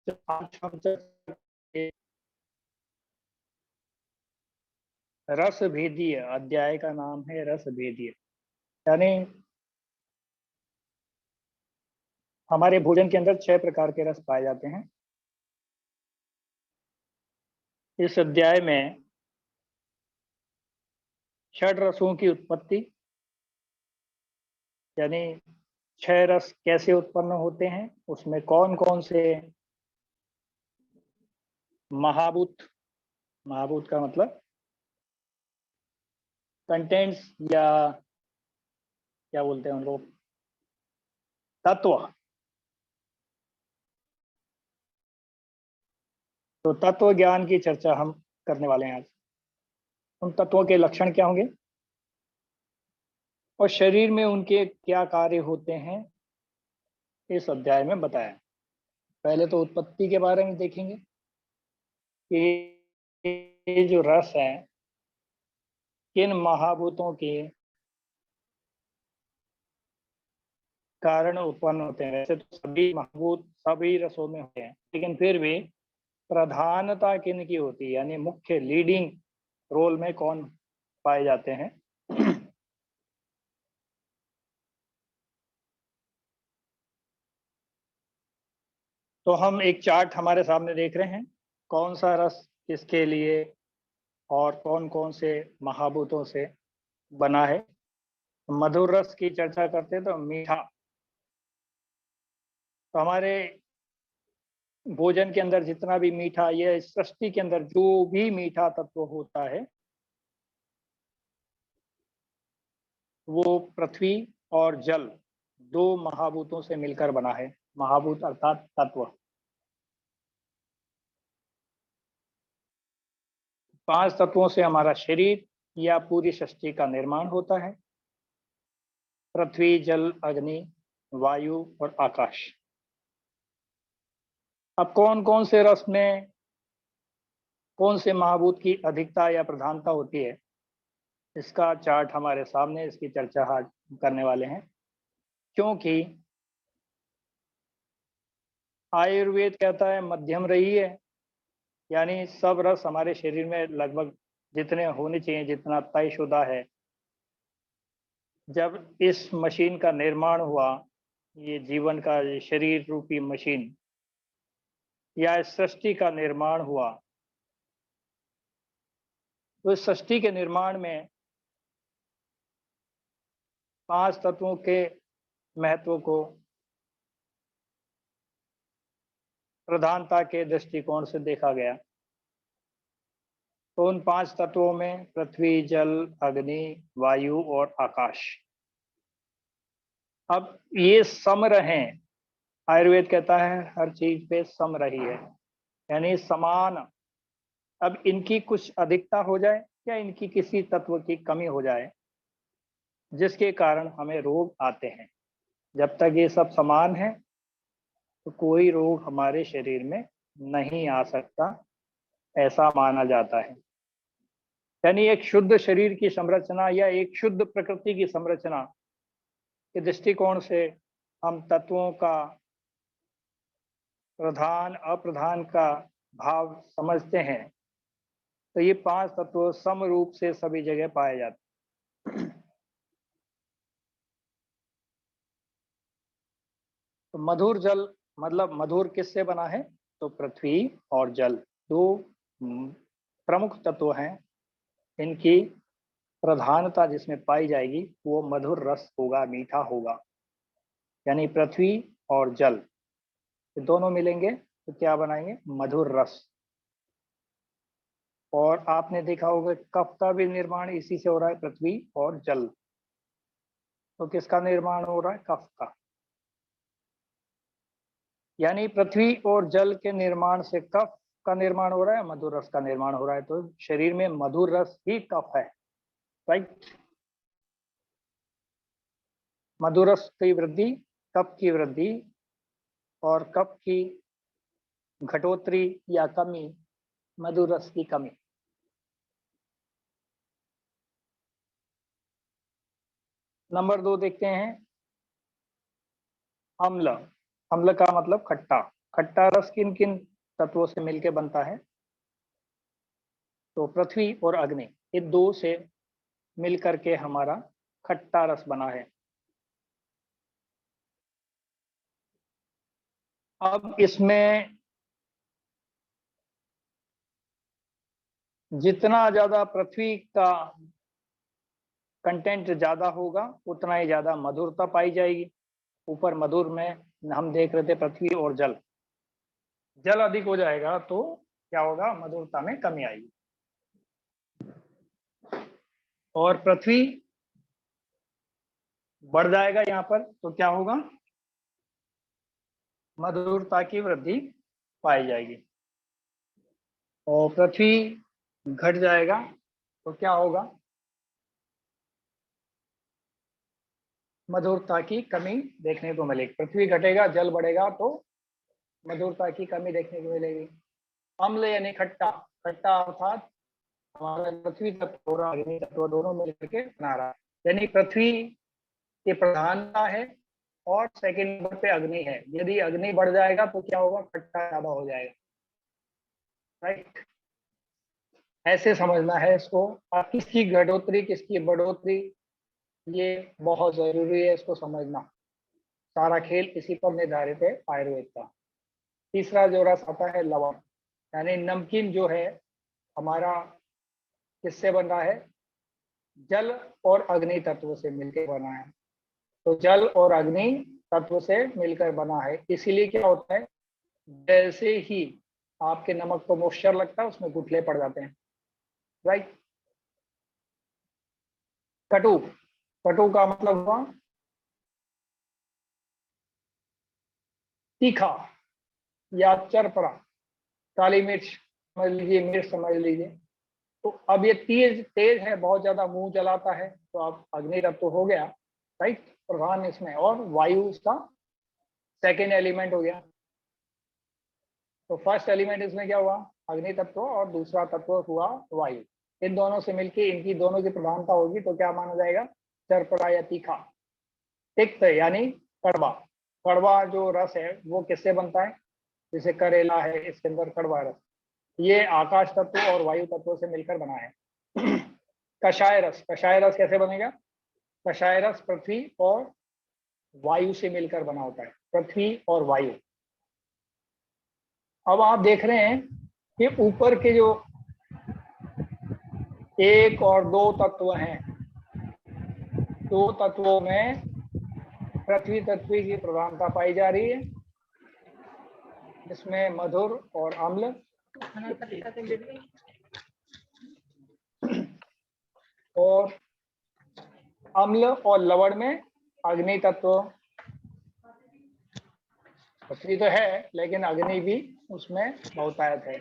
आज हम चर्चा करेंगे रस भेदीय। अध्याय का नाम है रस भेदीय। यानी हमारे भोजन के अंदर 6 प्रकार के रस पाए जाते हैं। इस अध्याय में षड रसों की उत्पत्ति, यानी 6 रस कैसे उत्पन्न होते हैं, उसमें कौन कौन से महाभूत, महाभूत का मतलब कंटेंट्स या क्या बोलते हैं उन लोग, तत्व। तो तत्व ज्ञान की चर्चा हम करने वाले हैं आज। उन तत्वों के लक्षण क्या होंगे और शरीर में उनके क्या कार्य होते हैं, इस अध्याय में बताया। पहले तो उत्पत्ति के बारे में देखेंगे कि ये जो रस है किन महाभूतों के कारण उत्पन्न होते हैं। वैसे तो सभी महाभूत सभी रसों में होते हैं, लेकिन फिर भी प्रधानता किन की होती है, यानी मुख्य लीडिंग रोल में कौन पाए जाते हैं। तो हम एक चार्ट हमारे सामने देख रहे हैं, कौन सा रस किसके लिए और कौन कौन से महाभूतों से बना है। मधुर रस की चर्चा करते हैं तो मीठा, तो हमारे भोजन के अंदर जितना भी मीठा, यह सृष्टि के अंदर जो भी मीठा तत्व होता है वो पृथ्वी और जल 2 महाभूतों से मिलकर बना है। महाभूत अर्थात तत्व। 5 तत्वों से हमारा शरीर या पूरी सृष्टि का निर्माण होता है। पृथ्वी, जल, अग्नि, वायु और आकाश। अब कौन कौन से रस में कौन से महाभूत की अधिकता या प्रधानता होती है, इसका चार्ट हमारे सामने, इसकी चर्चा आज करने वाले हैं। क्योंकि आयुर्वेद कहता है मध्यम रही है, यानी सब रस हमारे शरीर में लगभग जितने होने चाहिए, जितना तयशुदा है। जब इस मशीन का निर्माण हुआ, ये जीवन का ये शरीर रूपी मशीन या इस सृष्टि का निर्माण हुआ, तो इस सृष्टि के निर्माण में 5 तत्वों के महत्व को प्रधानता के दृष्टिकोण से देखा गया। तो उन 5 तत्वों में पृथ्वी, जल, अग्नि, वायु और आकाश। अब ये सम रहें, आयुर्वेद कहता है हर चीज पे सम रही है, यानी समान। अब इनकी कुछ अधिकता हो जाए या इनकी किसी तत्व की कमी हो जाए, जिसके कारण हमें रोग आते हैं। जब तक ये सब समान है तो कोई रोग हमारे शरीर में नहीं आ सकता, ऐसा माना जाता है। यानी एक शुद्ध शरीर की संरचना या एक शुद्ध प्रकृति की संरचना के दृष्टिकोण से हम तत्वों का प्रधान अप्रधान का भाव समझते हैं, तो ये 5 तत्व सम रूप से सभी जगह पाए जाते हैं। तो मधुर जल मतलब मधुर किससे बना है, तो पृथ्वी और जल 2 प्रमुख तत्व हैं। इनकी प्रधानता जिसमें पाई जाएगी वो मधुर रस होगा, मीठा होगा। यानी पृथ्वी और जल ये दोनों मिलेंगे तो क्या बनाएंगे, मधुर रस। और आपने देखा होगा कफ का भी निर्माण इसी से हो रहा है, पृथ्वी और जल। तो किसका निर्माण हो रहा है, कफ का। यानी पृथ्वी और जल के निर्माण से कफ का निर्माण हो रहा है, मधुर रस का निर्माण हो रहा है। तो शरीर में मधुर रस ही कफ है, राइट। मधुर रस की वृद्धि, कफ की वृद्धि, और कफ की घटोत्तरी या कमी, मधुर रस की कमी। नंबर 2 देखते हैं, अम्ल। अम्ल का मतलब खट्टा, खट्टा रस किन किन तत्वों से मिलकर बनता है? तो पृथ्वी और अग्नि, ये दो से मिलकर के हमारा खट्टा रस बना है। अब इसमें जितना ज्यादा पृथ्वी का कंटेंट ज्यादा होगा उतना ही ज्यादा मधुरता पाई जाएगी। ऊपर मधुर में हम देख रहे थे पृथ्वी और जल, जल अधिक हो जाएगा तो क्या होगा, मधुरता में कमी आएगी। और पृथ्वी बढ़ जाएगा यहाँ पर तो क्या होगा, मधुरता की वृद्धि पाई जाएगी। और पृथ्वी घट जाएगा तो क्या होगा, मधुरता की कमी देखने को मिलेगी। पृथ्वी घटेगा, जल बढ़ेगा तो मधुरता की कमी देखने को मिलेगी। अम्ल यानी खट्टा, खट्टा अर्थात हमारा पृथ्वी तत्व और अग्नि तत्व दोनों मिलकर के बना रहा है। यानी पृथ्वी की प्रधानता है और सेकंड नंबर पे अग्नि है। यदि अग्नि बढ़ जाएगा तो क्या होगा, खट्टा ज्यादा हो जाएगा। राइट, ऐसे समझना है इसको। और किसकी घटोत्तरी किसकी बढ़ोतरी, ये बहुत जरूरी है इसको समझना। सारा खेल इसी पर निर्धारित है आयुर्वेद का। तीसरा जो रस आता है लवण, यानी नमकीन जो है हमारा किससे बन रहा है, जल और अग्नि तत्व से मिलकर बना है। तो जल और अग्नि तत्व से मिलकर बना है, इसीलिए क्या होता है, जैसे ही आपके नमक को मॉइस्चर लगता है उसमें गुठले पड़ जाते हैं। राइट। कटु, कटु का मतलब हुआ तीखा या चरपरा। काली मिर्च समझ लीजिए, मिर्च समझ लीजिए। तो अब ये तेज तेज है, बहुत ज्यादा मुंह जलाता है, तो अब अग्नि तत्व तो हो गया। राइट, प्रधान इसमें, और वायु उसका सेकेंड एलिमेंट हो गया। तो फर्स्ट एलिमेंट इसमें क्या हुआ, अग्नि तत्व, और दूसरा तत्व हुआ वायु। इन दोनों से मिलके इनकी दोनों की प्रधानता होगी तो क्या माना जाएगा, चरपरा या तीखा। तिक्त यानी कड़वा, कड़वा जो रस है वो किससे बनता है, जैसे करेला है इसके अंदर कड़वा रस, ये आकाश तत्व और वायु तत्व से मिलकर बना है। कषाय रस, कषाय रस कैसे बनेगा, कषाय रस पृथ्वी और वायु से मिलकर बना होता है, पृथ्वी और वायु। अब आप देख रहे हैं कि ऊपर के जो एक और दो तत्व हैं, दो तत्वों में पृथ्वी तत्व की प्रधानता पाई जा रही है, जिसमें मधुर और अम्ल, और अम्ल और लवण में अग्नि तत्व। पृथ्वी तो है लेकिन अग्नि भी उसमें बहुतायत है।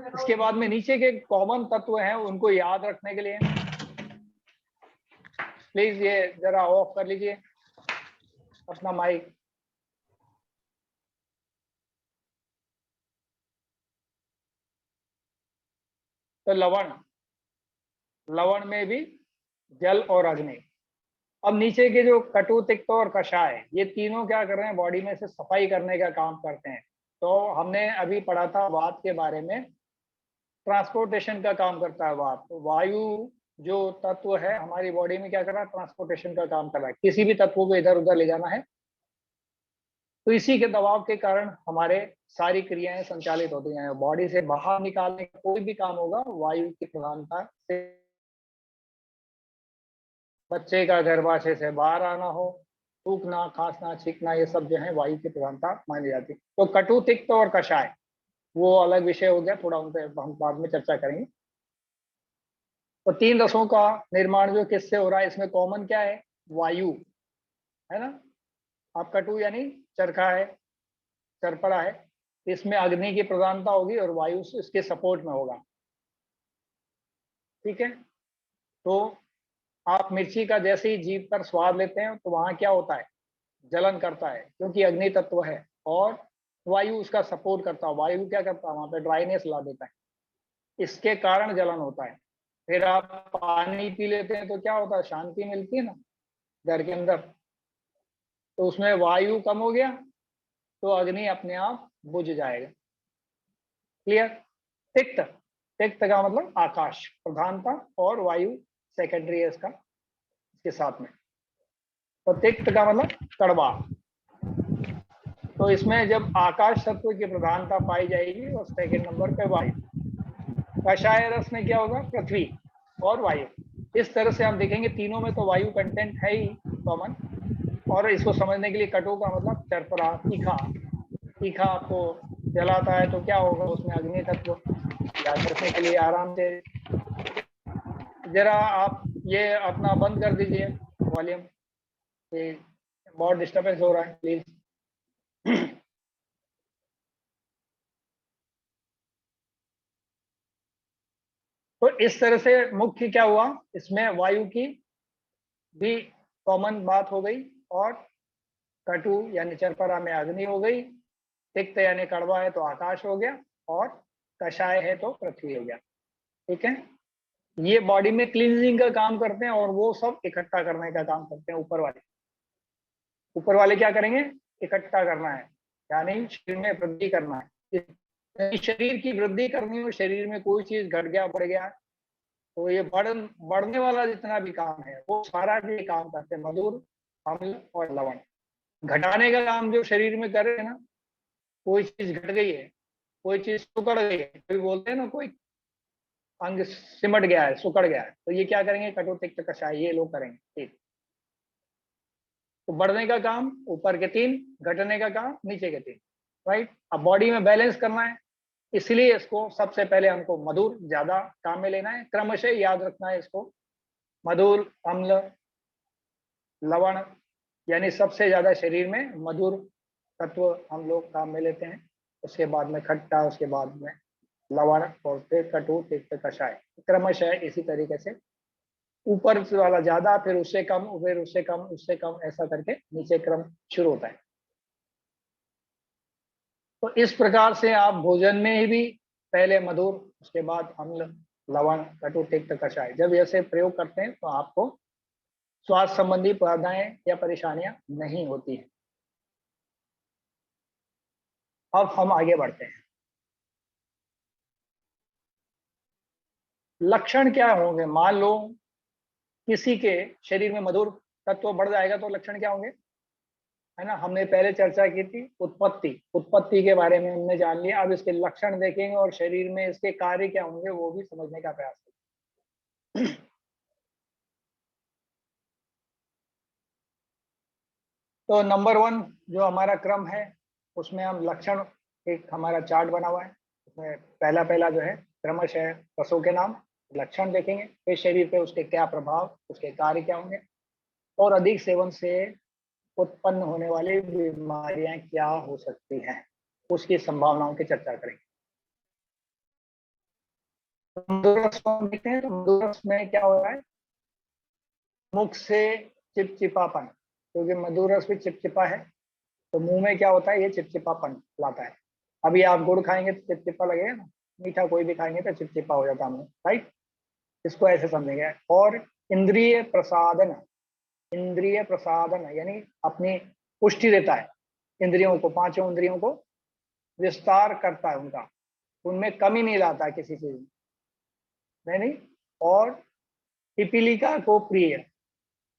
इसके बाद में नीचे के कॉमन तत्व हैं, उनको याद रखने के लिए प्लीज ये जरा ऑफ कर लीजिए अपना माइक। तो लवण, लवण में भी जल और अग्नि। अब नीचे के जो कटु, तिक्त और कषाय, ये तीनों क्या कर रहे हैं, बॉडी में से सफाई करने का काम करते हैं। तो हमने अभी पढ़ा था वात के बारे में, ट्रांसपोर्टेशन का काम करता है वात। तो वायु जो तत्व है हमारी बॉडी में क्या कर रहा है, ट्रांसपोर्टेशन का काम कर रहा है, किसी भी तत्व को इधर उधर ले जाना है। तो इसी के दबाव के कारण हमारे सारी क्रियाएं संचालित होती हैं। बॉडी से बाहर निकालने का कोई भी काम होगा वायु की प्रधानता से। बच्चे का गर्भाशय से बाहर आना हो, थूकना, खांसना, छींकना, ये सब जो है वायु की प्रधानता मानी जाती है। तो कटु, तिक्त और कषाय वो अलग विषय हो गया, थोड़ा उन पर हम बाद में चर्चा करेंगे। तो तीन रसों का निर्माण जो किससे हो रहा है, इसमें कॉमन क्या है, वायु है ना। आप कटु यानी चरखा है, चरपरा है, इसमें अग्नि की प्रधानता होगी और वायु इसके सपोर्ट में होगा। ठीक है। तो आप मिर्ची का जैसे ही जीभ पर स्वाद लेते हैं तो वहां क्या होता है, जलन करता है, क्योंकि अग्नि तत्व है और वायु उसका सपोर्ट करता है। वायु क्या करता है, वहां पे ड्राइनेस ला देता है, इसके कारण जलन होता है। फिर आप पानी पी लेते हैं तो क्या होता है, शांति मिलती है ना घर के अंदर। तो उसमें वायु कम हो गया तो अग्नि अपने आप बुझ जाएगा। क्लियर। तिक्त, तिक्त का मतलब आकाश प्रधानता और वायु सेकेंडरी है इसका, इसके साथ में। तो तिक्त का मतलब कड़वा। तो इसमें जब आकाश तत्व की प्रधानता पाई जाएगी और सेकंड नंबर पे वायु। कषाय रस में क्या होगा, पृथ्वी और वायु। इस तरह से हम देखेंगे तीनों में तो वायु कंटेंट है ही कॉमन। और इसको समझने के लिए कटु का मतलब चरपरा, तीखा। तीखा आपको जलाता है तो क्या होगा, उसमें अग्नि तत्व। याद रखने के लिए आराम से जरा आप ये अपना बंद कर दीजिए वॉल्यूम, ये बहुत डिस्टर्बेंस हो रहा है प्लीज। तो इस तरह से मुख्य क्या हुआ, इसमें वायु की भी कॉमन बात हो गई, और कटु यानी चरपरा में अग्नि हो गई, तिक्त यानी कड़वा है तो आकाश हो गया, और कषाय है तो पृथ्वी हो गया। ठीक है, ये बॉडी में क्लींजिंग का काम करते हैं और वो सब इकट्ठा करने का काम करते हैं ऊपर वाले। ऊपर वाले क्या करेंगे, इकट्ठा करना है, यानी शरीर में वृद्धि करना है। शरीर की वृद्धि करनी हो, शरीर में कोई चीज घट गया बढ़ गया, तो ये बढ़ने वाला जितना भी काम है वो सारा ये काम करते हैं मधुर, अम्ल और लवण। घटाने का काम जो शरीर में करे ना, कोई चीज घट गई है, कोई चीज सुकड़ गई है, कोई बोलते हैं ना कोई अंग सिमट गया है, सुकड़ गया है, तो ये क्या करेंगे, कटु तिक्त कषाय ये लोग करेंगे। ठीक, तो बढ़ने का काम ऊपर के तीन, घटने का काम नीचे के तीन। राइट। अब बॉडी में बैलेंस करना है, इसलिए इसको सबसे पहले हमको मधुर ज्यादा काम में लेना है, क्रमशः याद रखना है इसको। मधुर, अम्ल, लवण, यानी सबसे ज्यादा शरीर में मधुर तत्व हम लोग काम में लेते हैं, उसके बाद में खट्टा, उसके बाद में लवण, और फिर कटु तिक्त कषाय, क्रमशः इसी तरीके से ऊपर वाला ज्यादा, फिर उससे कम, फिर उससे कम, उससे कम, ऐसा करके नीचे क्रम शुरू होता है। तो इस प्रकार से आप भोजन में भी पहले मधुर, उसके बाद अम्ल, लवण, कटु तिक्त कषाय जब ऐसे प्रयोग करते हैं तो आपको स्वास्थ्य संबंधी बाधाएं या परेशानियां नहीं होती हैं। अब हम आगे बढ़ते हैं। लक्षण क्या होंगे, मान लो किसी के शरीर में मधुर तत्व बढ़ जाएगा तो लक्षण क्या होंगे, है ना। हमने पहले चर्चा की थी उत्पत्ति, उत्पत्ति के बारे में हमने जान लिया। अब इसके लक्षण देखेंगे और शरीर में इसके कार्य क्या होंगे वो भी समझने का प्रयास करेंगे। तो नंबर 1 जो हमारा क्रम है उसमें हम लक्षण, एक हमारा चार्ट बना हुआ है, उसमें पहला पहला जो है क्रमशः रसों के नाम, लक्षण देखेंगे, फिर शरीर पे उसके क्या प्रभाव, उसके कार्य क्या होंगे, और अधिक सेवन से उत्पन्न होने वाली बीमारियां क्या हो सकती हैं, उसकी संभावनाओं की चर्चा करेंगे। मधुरस को देखते हैं तो मधुरस में क्या हो रहा है, मुख से चिपचिपापन, क्योंकि मधुरस भी चिपचिपा है, तो मुंह में क्या होता है, ये चिपचिपापन लाता है। अभी आप गुड़ खाएंगे तो चिपचिपा लगेगा ना, मीठा कोई भी खाएंगे तो चिपचिपा हो जाता है मुंह। राइट, इसको ऐसे समझेंगे। और इंद्रिय प्रसादन, इंद्रिय प्रसादन यानी अपनी पुष्टि देता है, इंद्रियों को, पांचों इंद्रियों को विस्तार करता है उनका, उनमें कमी नहीं लाता है किसी चीज में, नहीं। और पिपीलिका को प्रिय,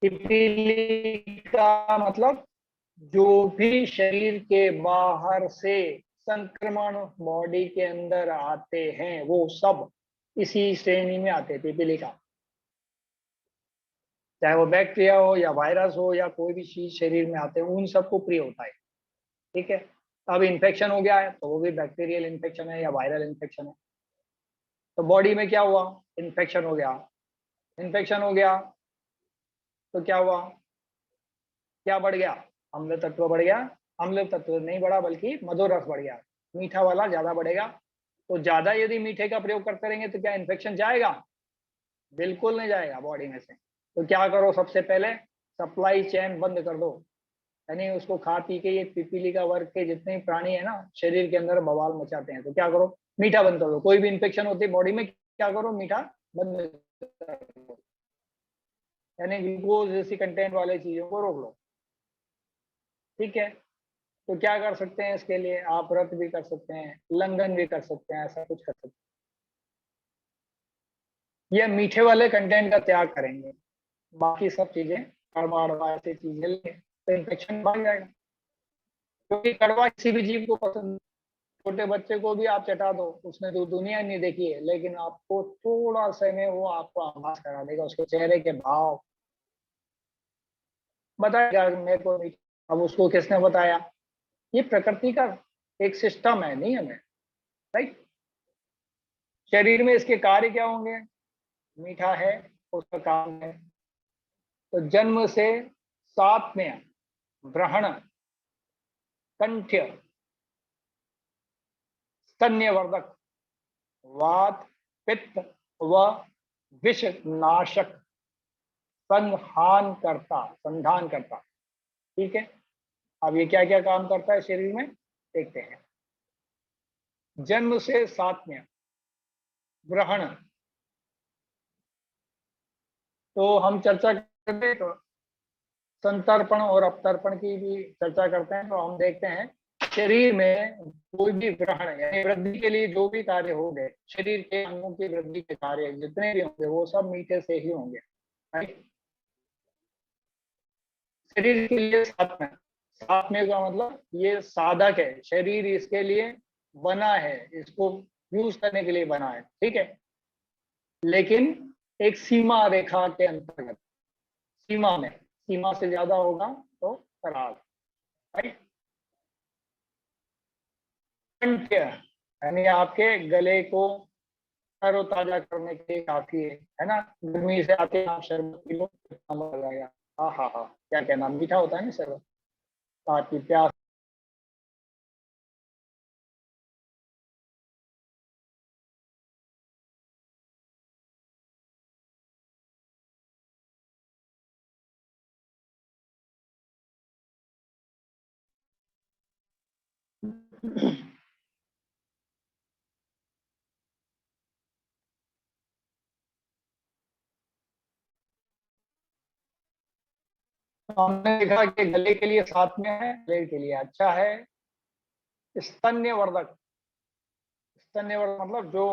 पिपीलिका मतलब जो भी शरीर के बाहर से संक्रमण बॉडी के अंदर आते हैं वो सब इसी श्रेणी में आते हैं, पिपीलिका। चाहे वो बैक्टीरिया हो या वायरस हो या कोई भी चीज शरीर में आते हैं, उन सबको प्रिय होता है। ठीक है, अब इन्फेक्शन हो गया है तो वो भी बैक्टीरियल इन्फेक्शन है या वायरल इन्फेक्शन है। तो बॉडी में क्या हुआ, इन्फेक्शन हो गया, इन्फेक्शन हो गया तो क्या हुआ, क्या बढ़ गया, अम्ल तत्व बढ़ गया। अम्ल तत्व नहीं बढ़ा बल्कि मधुर रस बढ़ गया, मीठा वाला ज्यादा बढ़ेगा। तो ज्यादा यदि मीठे का प्रयोग करते रहेंगे तो क्या इन्फेक्शन जाएगा, बिल्कुल नहीं जाएगा बॉडी में से। तो क्या करो, सबसे पहले सप्लाई चेन बंद कर दो, यानी उसको खा पी के ये पिपीलिका वर्ग के जितने प्राणी है ना शरीर के अंदर बवाल मचाते हैं, तो क्या करो, मीठा बंद कर दो। कोई भी इन्फेक्शन होती है बॉडी में, क्या करो, मीठा बंद कर दो, यानी ग्लूकोज जैसी कंटेंट वाले चीजों को रोक लो। ठीक है, तो क्या कर सकते हैं इसके लिए? आप व्रत भी कर सकते हैं, लंघन भी कर सकते हैं, ऐसा कुछ कर सकते हैं। ये मीठे वाले कंटेंट का त्याग करेंगे, बाकी सब चीजें कड़वा अड़वा ऐसी चीजें लेंगे तो इन्फेक्शन बढ़ जाएगा, क्योंकि कड़वा किसी भी जीव को पसंद। छोटे बच्चे को भी आप चटा दो, उसने तो दुनिया नहीं देखी है, लेकिन आपको थोड़ा सा में वो आपको आभास करा देगा, उसके चेहरे के भाव बताएगा मेरे को नहीं। अब उसको किसने बताया? ये प्रकृति का एक सिस्टम है, नियम है, राइट। शरीर में इसके कार्य क्या होंगे? मीठा है, उसका काम है। तो जन्म से सात्म्य, ग्रहण, कंठ्य, स्तन्यवर्धक, वात, पित्त व विष नाशक, संधान करता। ठीक है, अब ये क्या क्या काम करता है शरीर में देखते हैं। जन्म से सात्म्य, ग्रहण, तो हम चर्चा करते तो संतर्पण और अपतर्पण की भी चर्चा करते हैं। तो हम देखते हैं शरीर में कोई भी ग्रहण यानी वृद्धि के लिए जो भी कार्य हो गए, शरीर के अंगों की वृद्धि के कार्य जितने भी होंगे वो सब मीठे से ही होंगे, राइट। शरीर के लिए सात्म्य, सात्म्य का मतलब ये साधक है, शरीर इसके लिए बना है, इसको यूज करने के लिए बना है, ठीक है। लेकिन एक सीमा रेखा के अंतर्गत, सीमा में, सीमा से ज्यादा होगा तो खराब, राइट। कंठ्य यानी आपके गले को तरोताजा करने के लिए काफी है ना। गर्मी से आते हैं आप शरबत पी लो, कितना मजा आएगा। हाँ हाँ हाँ, क्या कहना, मीठा होता है ना शरबत, तो आपकी प्यास। तो हमने देखा कि गले के लिए साथ में है, गले के लिए अच्छा है। स्तन्यवर्धक, स्तन्यवर्धक मतलब जो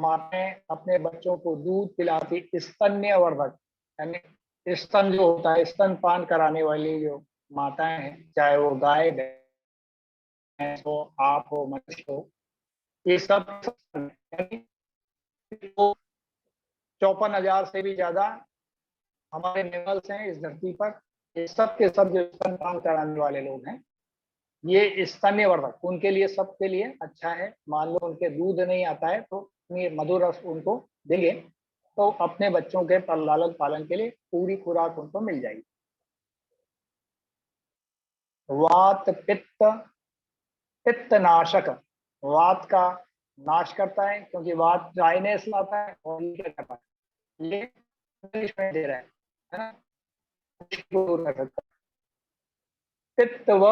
माताएं अपने बच्चों को दूध पिलाती, स्तन्यवर्धक यानी स्तन जो होता है, स्तन पान कराने वाली जो माताएं हैं, चाहे वो गाय भैंस हो, आप हो, मनुष्य हो, ये सब यानी 54,000 से भी ज्यादा हमारे एनिमल्स हैं इस धरती पर। ये सब के सब जो स्तनपान कराने वाले लोग हैं, ये स्तन्यवर्धक उनके लिए, सबके लिए अच्छा है। मान लो उनके दूध नहीं आता है तो ये मधुर रस उनको देंगे, तो अपने बच्चों के लालन पालन के लिए पूरी खुराक उनको मिल जाएगी। वात पित्त, पित्त नाशक, वात का नाश करता है, क्योंकि वात ड्राइनेस लाता है, और ये क्या करता है, ये नरिशमेंट दे रहा है ना, दूर कर सकता है। पित्त व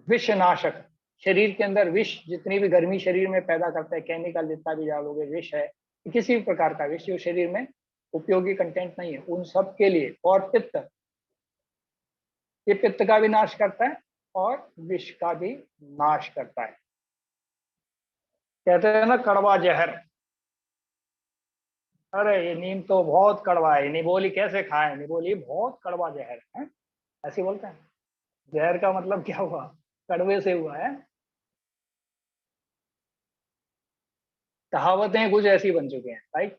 विषनाशक, शरीर के अंदर विष, जितनी भी गर्मी शरीर में पैदा करता है, केमिकल जितना भी डालोगे विष है, किसी भी प्रकार का विष जो शरीर में उपयोगी कंटेंट नहीं है, उन सब के लिए। और पित्त, ये पित्त का भी नाश करता है और विष का भी नाश करता है। कहते हैं ना कड़वा जहर, अरे ये नीम तो बहुत कड़वा है, निबोली कैसे खाए, निबोली बहुत कड़वा जहर है, ऐसे बोलते हैं। जहर का मतलब क्या हुआ? कड़वे से हुआ है। कहावतें कुछ ऐसी बन चुकी हैं, राइट।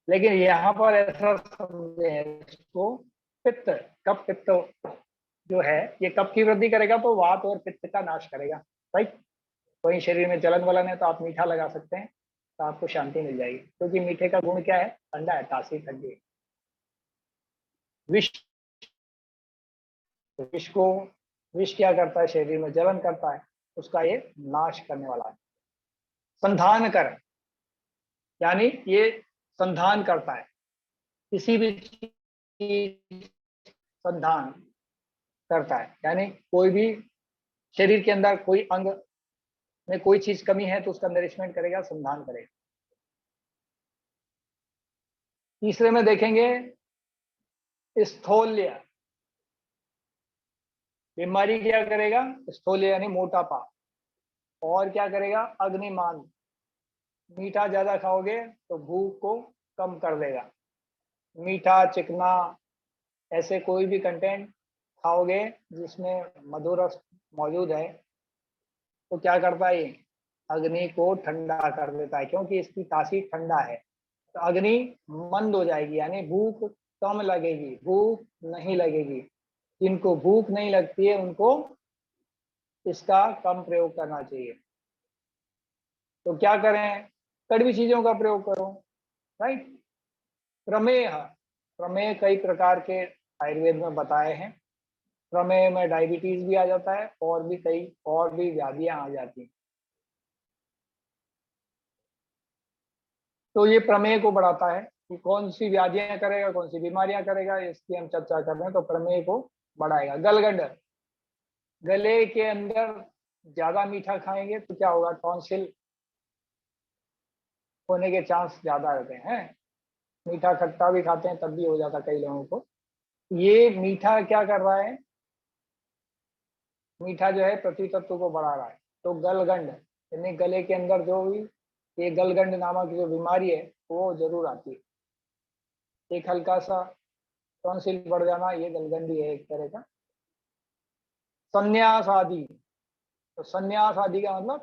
लेकिन यहाँ पर ऐसा समझे इसको, पित्त, कफ पित्त जो है, ये कफ की वृद्धि करेगा तो वात और पित्त का नाश करेगा, राइट। वहीं शरीर में जलन वलन है तो आप मीठा लगा सकते हैं, तो आपको शांति मिल जाएगी, क्योंकि मीठे का गुण क्या है? ठंडा है, तासीर ठंडी है। विष, तो विष को, विष क्या करता है? शरीर में जलन करता है, उसका ये नाश करने वाला है। संधान कर यानी ये संधान करता है, किसी भी चीज संधान करता है, यानी कोई भी शरीर के अंदर कोई अंग में कोई चीज कमी है तो उसका नरिशमेंट करेगा, संधान करेगा। तीसरे में देखेंगे स्थौल्य, बीमारी क्या करेगा? स्थूल यानी मोटापा। और क्या करेगा? अग्निमान, मीठा ज्यादा खाओगे तो भूख को कम कर देगा। मीठा, चिकना, ऐसे कोई भी कंटेंट खाओगे जिसमें मधुर रस मौजूद है तो क्या करता है? ये अग्नि को ठंडा कर देता है, क्योंकि इसकी तासीर ठंडा है। तो अग्नि मंद हो जाएगी, यानी भूख कम लगेगी, भूख नहीं लगेगी। जिनको भूख नहीं लगती है उनको इसका कम प्रयोग करना चाहिए। तो क्या करें? कड़वी चीजों का प्रयोग करो, राइट। प्रमेह, प्रमेह कई प्रकार के आयुर्वेद में बताए हैं। प्रमेह में डायबिटीज भी आ जाता है और भी कई और भी व्याधियां आ जाती हैं। तो ये प्रमेह को बढ़ाता है कि कौन सी व्याधियां करेगा, कौन सी बीमारियां करेगा, इसकी हम चर्चा कर रहे हैं। तो प्रमेह को बढ़ाएगा। गलगंड, गले के अंदर ज्यादा मीठा खाएंगे तो क्या होगा? टॉन्सिल होने के चांस ज्यादा रहते हैं। मीठा खट्टा भी खाते हैं तब भी हो जाता कई लोगों को। ये मीठा क्या कर रहा है? मीठा जो है प्रति तत्व को बढ़ा रहा है। तो गलगंड यानी गले के अंदर जो भी ये गलगंड नामक जो बीमारी है वो जरूर आती है। एक हल्का सा टॉन्सिल बढ़ जाना ये गलगंड ही है एक तरह का। संन्यास आदि, तो संन्यास आदि का मतलब,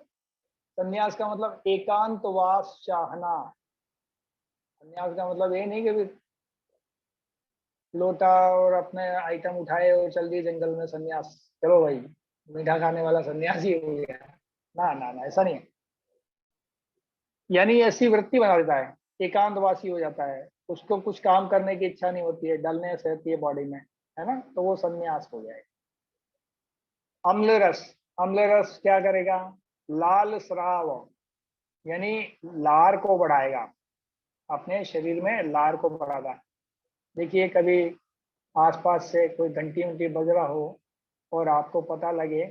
संन्यास का मतलब एकांतवास चाहना। संन्यास का मतलब ये नहीं कि लोटा और अपने आइटम उठाए और चल दिए जंगल में संन्यास, चलो भाई मीठा खाने वाला सन्यासी हो गया। ना ना ना, ऐसा नहीं है। यानी ऐसी वृत्ति बना देता है, एकांतवासी हो जाता है, उसको कुछ काम करने की इच्छा नहीं होती है, डलनेस रहती है बॉडी में, है ना, तो वो संन्यास हो जाएगा। अम्ल रस, अम्ल रस क्या करेगा? लाल स्राव यानी लार को बढ़ाएगा, अपने शरीर में लार को बढ़ाता है। देखिए कभी आसपास से कोई घंटी उंटी बज रहा हो और आपको पता लगे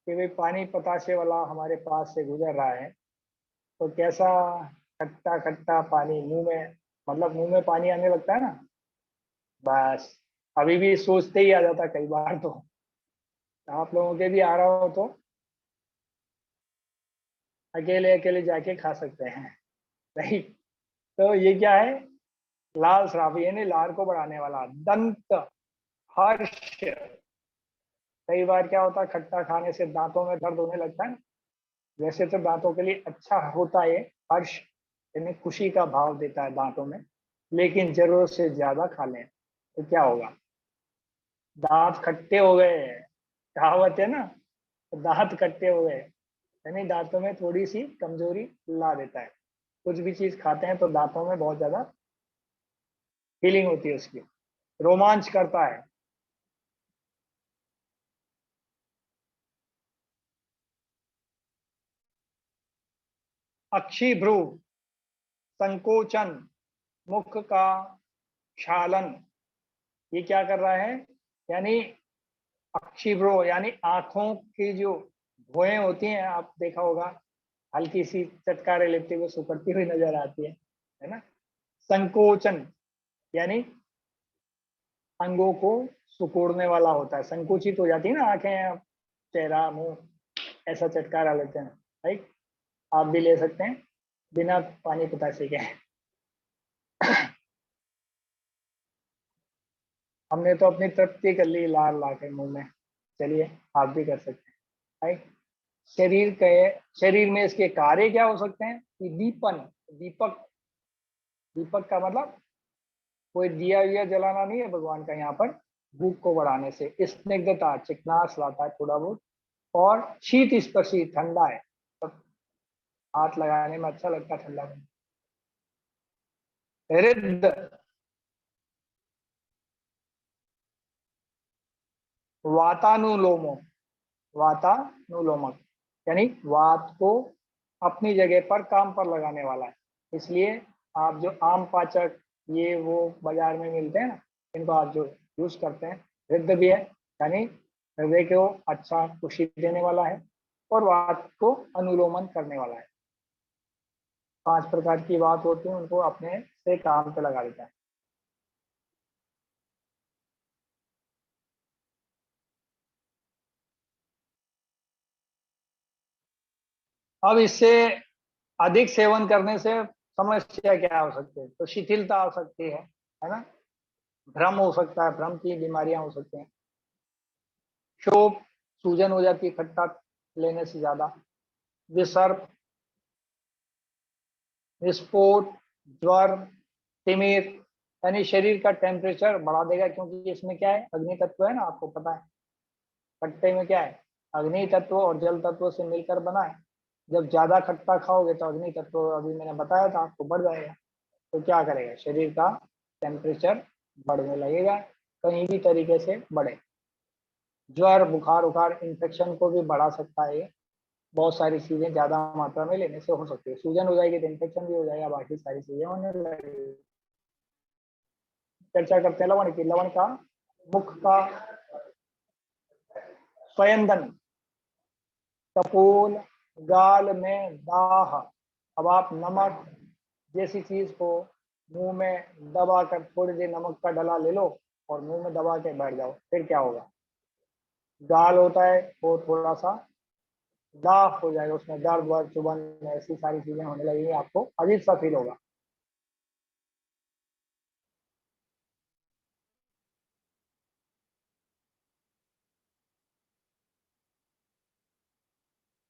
कि भाई पानी पताशे वाला हमारे पास से गुजर रहा है, तो कैसा खट्टा खट्टा पानी मुंह में, मतलब मुंह में पानी आने लगता है ना, बस अभी भी सोचते ही आ जाता कई बार। तो आप लोगों के भी आ रहा हो तो अकेले अकेले जाके खा सकते हैं, राइट। तो ये क्या है? लाल श्राव यानी लार को बढ़ाने वाला। दंत हर्ष, कई बार क्या होता है खट्टा खाने से दांतों में दर्द होने लगता है। वैसे तो दांतों के लिए अच्छा होता है हर्ष, यानी खुशी का भाव देता है दांतों में, लेकिन जरूरत से ज्यादा खा लें तो क्या होगा? दांत खट्टे हो गए, कहावत है ना, दांत खट्टे हो गए, यानी दांतों में थोड़ी सी कमजोरी ला देता है। कुछ भी चीज खाते हैं तो दांतों में बहुत ज्यादा फीलिंग होती है उसकी, रोमांच करता है। अक्षिभ्रू, संकोचन, मुख का क्षालन, ये क्या कर रहा है? यानी अक्षिभ्रू यानी आंखों की जो भुएं होती हैं, आप देखा होगा हल्की सी चटकारे लेते हुए सुकड़ती हुई नजर आती है ना। संकोचन यानी अंगों को सिकुड़ने वाला होता है, संकुचित हो जाती है ना आंखें, चेहरा, मुंह, ऐसा चटकारा लेते हैं, राइट। आप भी ले सकते हैं बिना पानी पतासे के। हमने तो अपनी तृप्ति कर ली लाल ला के मुंह में, चलिए आप भी कर सकते हैं, राइट। शरीर के, शरीर में इसके कार्य क्या हो सकते हैं कि दीपन, दीपक, दीपक का मतलब कोई दिया विया जलाना नहीं है भगवान का यहाँ पर। भूख को बढ़ाने से स्निग्धता, चिकनास लाता है थोड़ा बहुत, और शीत स्पर्शी, ठंडा है, तो हाथ लगाने में अच्छा लगता है ठंडा में। रिद्ध, वातानुलोमो, वातानुलोमक यानी वात को अपनी जगह पर काम पर लगाने वाला है। इसलिए आप जो आम पाचक ये वो बाजार में मिलते हैं ना, इनको आप जो यूज करते हैं, रिद्ध भी है, यानी हृदय को अच्छा खुशी देने वाला है और वात को अनुलोमन करने वाला है। 5 प्रकार की बात होती है, उनको अपने से काम पे लगा देता है। अब इससे अधिक सेवन करने से समस्या क्या हो सकती है? तो शिथिलता हो सकती है ना, भ्रम हो सकता है, भ्रम की बीमारियां हो सकती हैं, शोप, सूजन हो जाती है खट्टा लेने से ज्यादा, विसर्प, विस्फोट, ज्वर, तिमिर, यानी शरीर का टेम्परेचर बढ़ा देगा, क्योंकि इसमें क्या है, अग्नि तत्व है ना, आपको पता है खट्टे में क्या है, अग्नि तत्व और जल तत्व से मिलकर बना है। जब ज्यादा खट्टा खाओगे तो अग्नि तत्व, अभी मैंने बताया था आपको, बढ़ जाएगा। तो क्या करेगा, शरीर का टेम्परेचर बढ़ने लगेगा, कहीं भी तरीके से बढ़े। ज्वर, बुखार उखार, इन्फेक्शन को भी बढ़ा सकता है ये। बहुत सारी चीजें ज्यादा मात्रा में लेने से हो सकती है, सूजन हो जाएगी तो इन्फेक्शन भी हो जाएगा, बाकी सारी चीजें होने लगेगी। चर्चा करते हैं लवण की। लवण का मुख का स्वयंदन, कपोल, गाल में दाह। अब आप नमक जैसी चीज को मुंह में दबा कर थोड़ी देर नमक का डला ले लो और मुंह में दबा के बैठ जाओ, फिर क्या होगा, गाल होता है वो थोड़ा सा दाह हो जाएगा, उसमें दर्द वर्द चुभन ऐसी सारी चीजें होने लगेंगी, आपको अजीब सा फील होगा।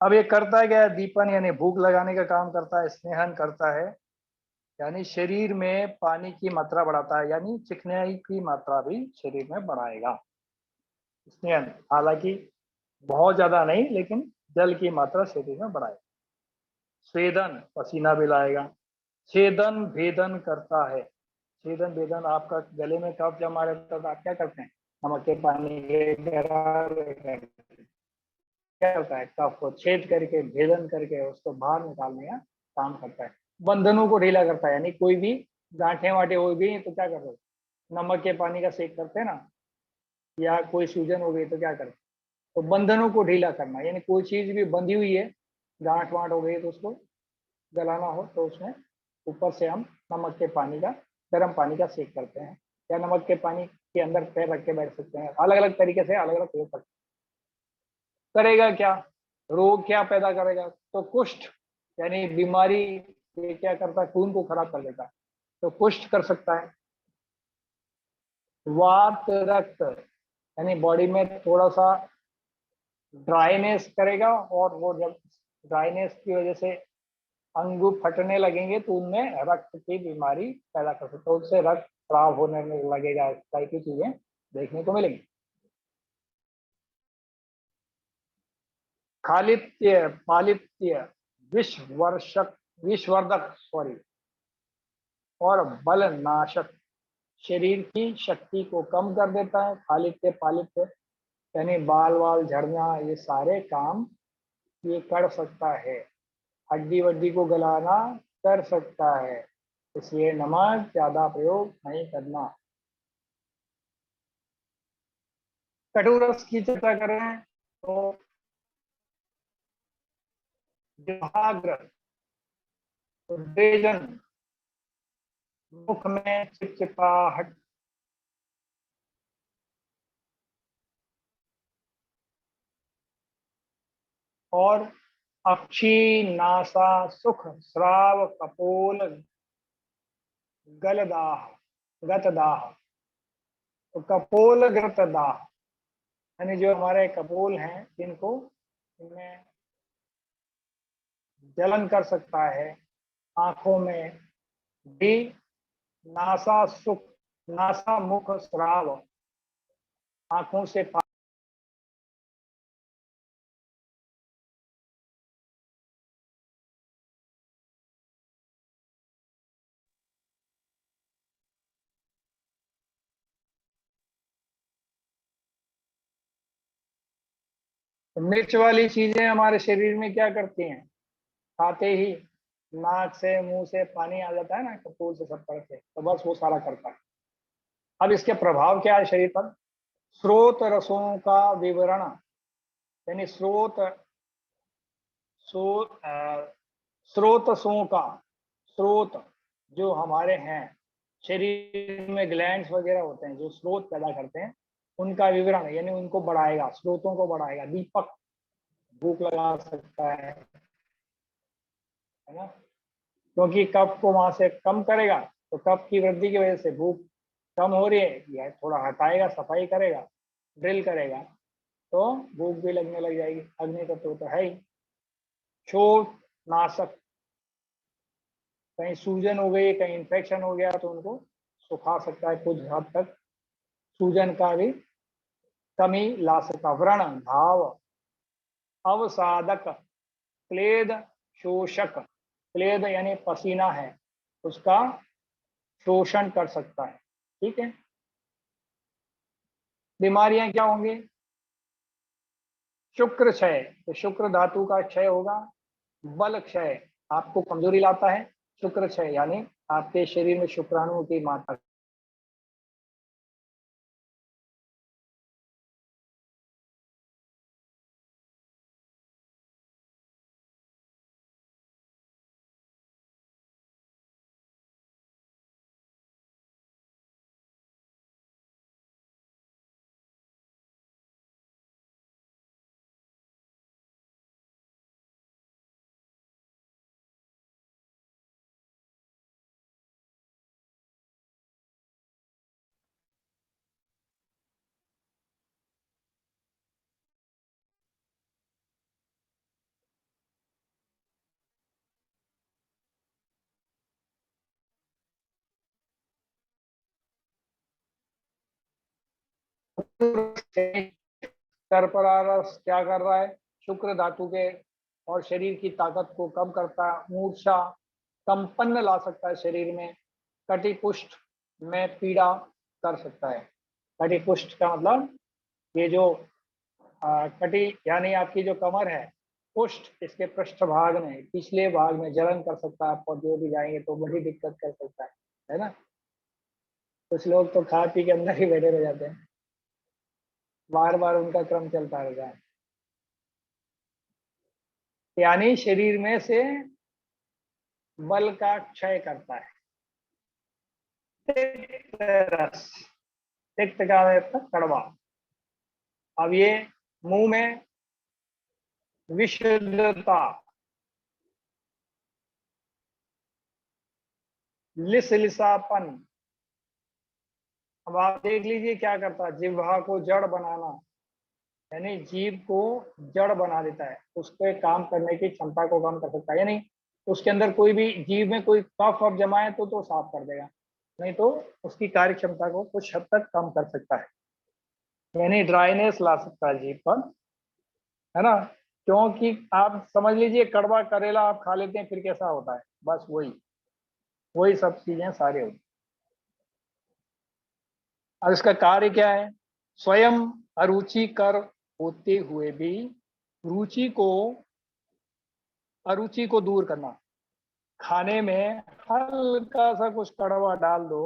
अब ये करता है क्या, दीपन यानी भूख लगाने का काम करता है, स्नेहन करता है, यानी शरीर में पानी की मात्रा बढ़ाता है, यानी चिकनाई की मात्रा भी शरीर में बढ़ाएगा स्नेहन, हालांकि बहुत ज्यादा नहीं, लेकिन जल की मात्रा शरीर में बढ़ाएगा। स्वेदन, पसीना भी लाएगा। छेदन भेदन करता है, छेदन भेदन, आपका गले में कफ जमा रहता है तो आप क्या करते हैं, नमक के पानी के गरारे करके क्या करता है, कफ को छेद करके भेदन करके उसको बाहर निकालने का काम करता है। बंधनों को ढीला करता है, यानी कोई भी गांठें वाटे हो गई तो क्या करते हैं, नमक के पानी का सेक करते हैं ना, या कोई सूजन हो गई तो क्या करते हैं, तो बंधनों को ढीला करना, यानी कोई चीज भी बंधी हुई है, गांठ वाट हो गई तो उसको गलाना हो तो उसमें ऊपर से हम नमक के पानी का, गर्म पानी का सेक करते हैं, या नमक के पानी के अंदर पैर रख के बैठ सकते हैं, अलग अलग तरीके से अलग अलग प्रयोग करते हैं। करेगा क्या, रोग क्या पैदा करेगा, तो कुष्ठ यानी बीमारी, ये क्या करता है, खून को खराब कर देता है, तो कुष्ठ कर सकता है। वात रक्त, यानी बॉडी में थोड़ा सा ड्राइनेस करेगा, और वो जब ड्राइनेस की वजह से अंग फटने लगेंगे तो उनमें रक्त की बीमारी पैदा कर सकते हैं, उससे रक्त खराब होने में लगेगा, इस टाइप की चीजें देखने को मिलेंगी। खालित्य, पालित्य, विषवर्षक, विषवर्धक सॉरी, और बलनाशक, शरीर की शक्ति को कम कर देता है। खालित्य पालित्य यानी बाल वाल झड़ना, ये सारे काम ये कर सकता है, हड्डी वड्डी को गलाना कर सकता है, इसलिए नमक ज्यादा प्रयोग नहीं करना। कटु रस की चर्चा करें तो जिह्वाग्र, उद्वेजन, मुख में चिपचिपाहट, और अक्षी, नासा, सुख, स्राव, कपोल, गलदाह, गतदाह। तो कपोल गतदाह यानी जो हमारे कपोल हैं जिनको, इनमें जलन कर सकता है, आंखों में भी, नासा सुख, नासा मुख स्राव, आंखों से मिर्च वाली चीजें हमारे शरीर में क्या करती हैं, खाते ही नाक से मुंह से पानी आ जाता है ना, कपूर से सब तरफ से, तो बस वो सारा करता है। अब इसके प्रभाव क्या है शरीर पर, स्रोत रसों का विवरण, यानी स्रोतसों का, स्रोत जो हमारे हैं, शरीर में ग्लैंड्स वगैरह होते हैं जो स्रोत पैदा करते हैं, उनका विवरण, यानी उनको बढ़ाएगा, स्रोतों को बढ़ाएगा। दीपक, भूख लगा सकता है, है ना, क्योंकि कफ को वहां से कम करेगा, तो कफ की वृद्धि की वजह से भूख कम हो रही है, यह थोड़ा हटाएगा, सफाई करेगा, ड्रिल करेगा, तो भूख भी लगने लग जाएगी। अग्नि तत्व तो है ही। चोट नाशक, कहीं सूजन हो गई, कहीं इन्फेक्शन हो गया तो उनको सुखा सकता है, कुछ हद तक सूजन का भी कमी ला सकता। व्रण घाव, अवसादक, क्लेद शोषक, क्लेद यानी पसीना है, उसका शोषण कर सकता है। ठीक है, बीमारियां क्या होंगी? शुक्र क्षय, तो शुक्र धातु का क्षय होगा। बल क्षय, आपको कमजोरी लाता है। शुक्र क्षय यानी आपके शरीर में शुक्राणुओं की मात्रा। सर्परारस क्या कर रहा है? शुक्र धातु के और शरीर की ताकत को कम करता है। मूर्छा, कंपन ला सकता है शरीर में। कटिपुष्ट में पीड़ा कर सकता है। कटिपुष्ट का मतलब ये जो कटी यानी आपकी जो कमर है, पुष्ट इसके पृष्ठ भाग में, पिछले भाग में जलन कर सकता है। आपको जो भी जाएंगे तो बड़ी दिक्कत कर सकता है ना। कुछ लोग तो खा पी के अंदर ही बैठे रह जाते हैं, बार बार उनका क्रम चलता रहता है। यानी शरीर में से बल का क्षय करता है। तिक्त रस, तिक्त का मतलब कड़वा। अब ये मुंह में विशुद्धता, लिसलिसापन। अब आप देख लीजिए क्या करता है, जिह्वा को जड़ बनाना, यानी जीभ को जड़ बना देता है, उसके काम करने की क्षमता को कम कर सकता है। यानी उसके अंदर कोई भी जीभ में कोई कफ वफ जमा है तो साफ कर देगा, नहीं तो उसकी कार्य क्षमता को कुछ हद तक कम कर सकता है। यानी ड्राइनेस ला सकता है जीभ पर, है ना। क्योंकि आप समझ लीजिए कड़वा करेला आप खा लेते हैं फिर कैसा होता है, बस वही वही सब चीजें सारे होती। अब इसका कार्य क्या है? स्वयं अरुचिकर होते हुए भी रुचि को अरुचि को दूर करना। खाने में हल्का सा कुछ कड़वा डाल दो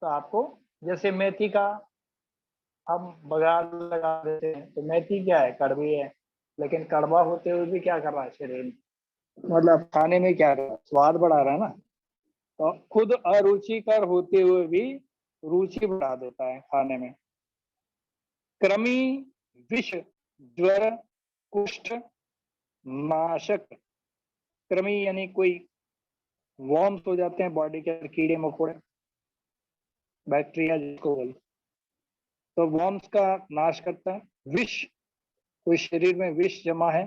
तो आपको, जैसे मेथी का हम बघार लगा देते हैं, तो मेथी क्या है? कड़वी है, लेकिन कड़वा होते हुए भी क्या कर रहा है शरीर में, मतलब खाने में क्या कर रहा है? स्वाद बढ़ा रहा है ना। तो खुद अरुचिकर होते हुए भी रुचि बढ़ा देता है खाने में। कृमि, विष, ज्वर, कुष्ठ नाशक। कृमि यानी कोई वॉर्म्स हो जाते हैं बॉडी के अंदर, कीड़े मकोड़े, बैक्टीरिया जिसको बोलते, तो वॉर्म्स का नाश करता है। विष, कोई शरीर में विष जमा है,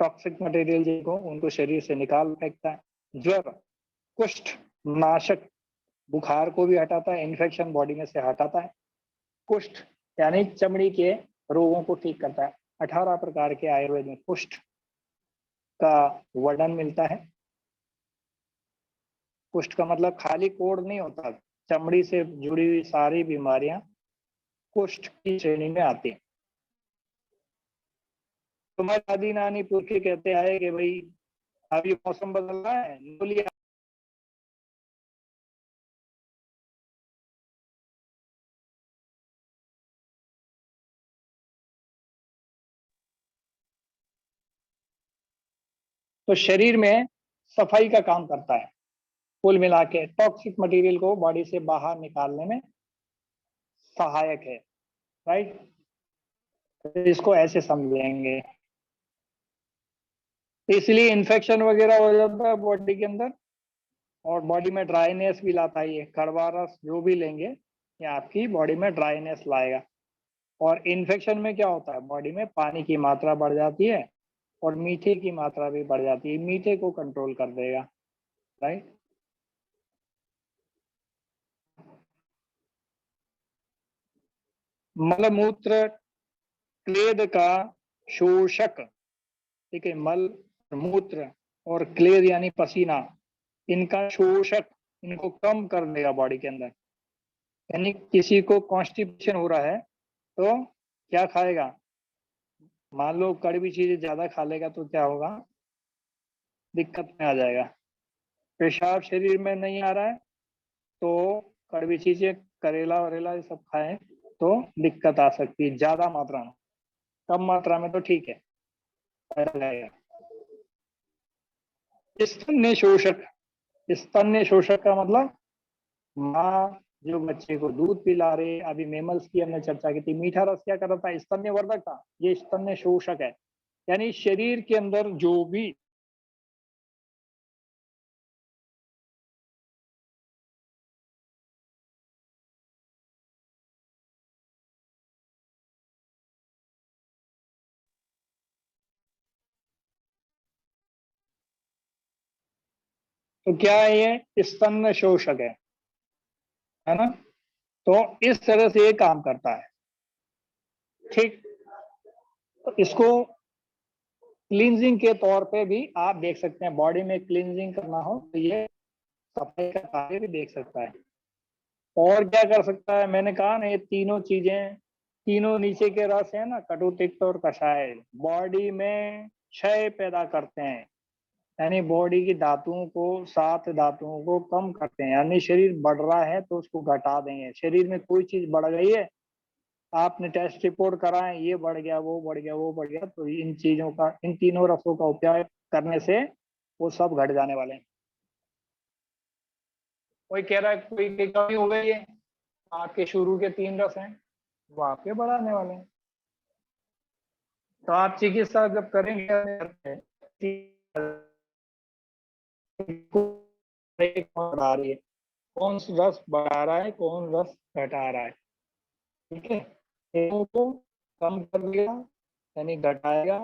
टॉक्सिक मटेरियल जिनको, उनको शरीर से निकाल फेंकता है। ज्वर, कुष्ठ नाशक, बुखार को भी हटाता है, इन्फेक्शन बॉडी में से हटाता है। कुष्ठ यानी चमड़ी के रोगों को ठीक करता है। 18 प्रकार के आयुर्वेद में कुष्ठ का वर्णन मिलता है। कुष्ठ का मतलब खाली कोढ़ नहीं होता, चमड़ी से जुड़ी हुई सारी बीमारियां कुष्ठ की श्रेणी में आती हैं। तुम्हारे दादी नानी पुरखे कहते आए कि भाई अब ये मौसम बदल रहा है, बोलिए। तो शरीर में सफाई का काम करता है, कुल मिला के टॉक्सिक मटेरियल को बॉडी से बाहर निकालने में सहायक है। राइट, तो इसको ऐसे समझेंगे। इसलिए इन्फेक्शन वगैरह हो जाता है बॉडी के अंदर, और बॉडी में ड्राइनेस भी लाता है। ये कड़वा रस जो भी लेंगे ये आपकी बॉडी में ड्राइनेस लाएगा। और इन्फेक्शन में क्या होता है, बॉडी में पानी की मात्रा बढ़ जाती है और मीठे की मात्रा भी बढ़ जाती है, मीठे को कंट्रोल कर देगा, राइट। मलमूत्र क्लेद का शोषक, ठीक है, मल, मूत्र और क्लेद यानी पसीना, इनका शोषक, इनको कम कर देगा बॉडी के अंदर। यानी किसी को कॉन्स्टिपेशन हो रहा है तो क्या खाएगा, मान लो कड़वी चीजें ज्यादा खा लेगा तो क्या होगा, दिक्कत में आ जाएगा। पेशाब शरीर में नहीं आ रहा है तो कड़वी चीजें, करेला वरेला ये सब खाएं तो दिक्कत आ सकती है ज्यादा मात्रा में। कम मात्रा में तो ठीक है, स्तन्य शोषक। स्तन्य शोषक का मतलब माँ जो बच्चे को दूध पिला रहे, अभी मेमल्स की हमने चर्चा की थी, मीठा रस क्या करता है, स्तन्य वर्धक था, ये स्तन्य शोषक है। यानी शरीर के अंदर जो भी तो क्या है, ये स्तन्य शोषक है ना। तो इस तरह से ये काम करता है, ठीक। तो इसको क्लींजिंग के तौर पे भी आप देख सकते हैं, बॉडी में क्लींजिंग करना हो तो ये सफाई का कार्य भी देख सकता है। और क्या कर सकता है, मैंने कहा ना ये तीनों चीजें, तीनों नीचे के रस है ना, कटु, तिक्त और कषाय, बॉडी में क्षय पैदा करते हैं। यानी बॉडी की धातुओं को, 7 धातुओं को कम करते हैं। यानी शरीर बढ़ रहा है तो उसको घटा देंगे। शरीर में कोई चीज बढ़ गई है, आपने टेस्ट रिपोर्ट कराए, ये बढ़ गया, वो बढ़ गया, वो बढ़ गया, तो इन चीजों का, इन तीनों रसों का उपयोग करने से वो सब घट जाने वाले हैं। कोई कह रहा है कोई की कमी हो गई है, आपके शुरू के 3 रस हैं वो आपके बढ़ाने वाले हैं। तो आप चिकित्सा जब करेंगे कौन बढ़ा रही है, कौन रस बढ़ा रहा है, कौन रस घटा रहा है, ठीक है। को कम कर दिया यानी घटाएगा।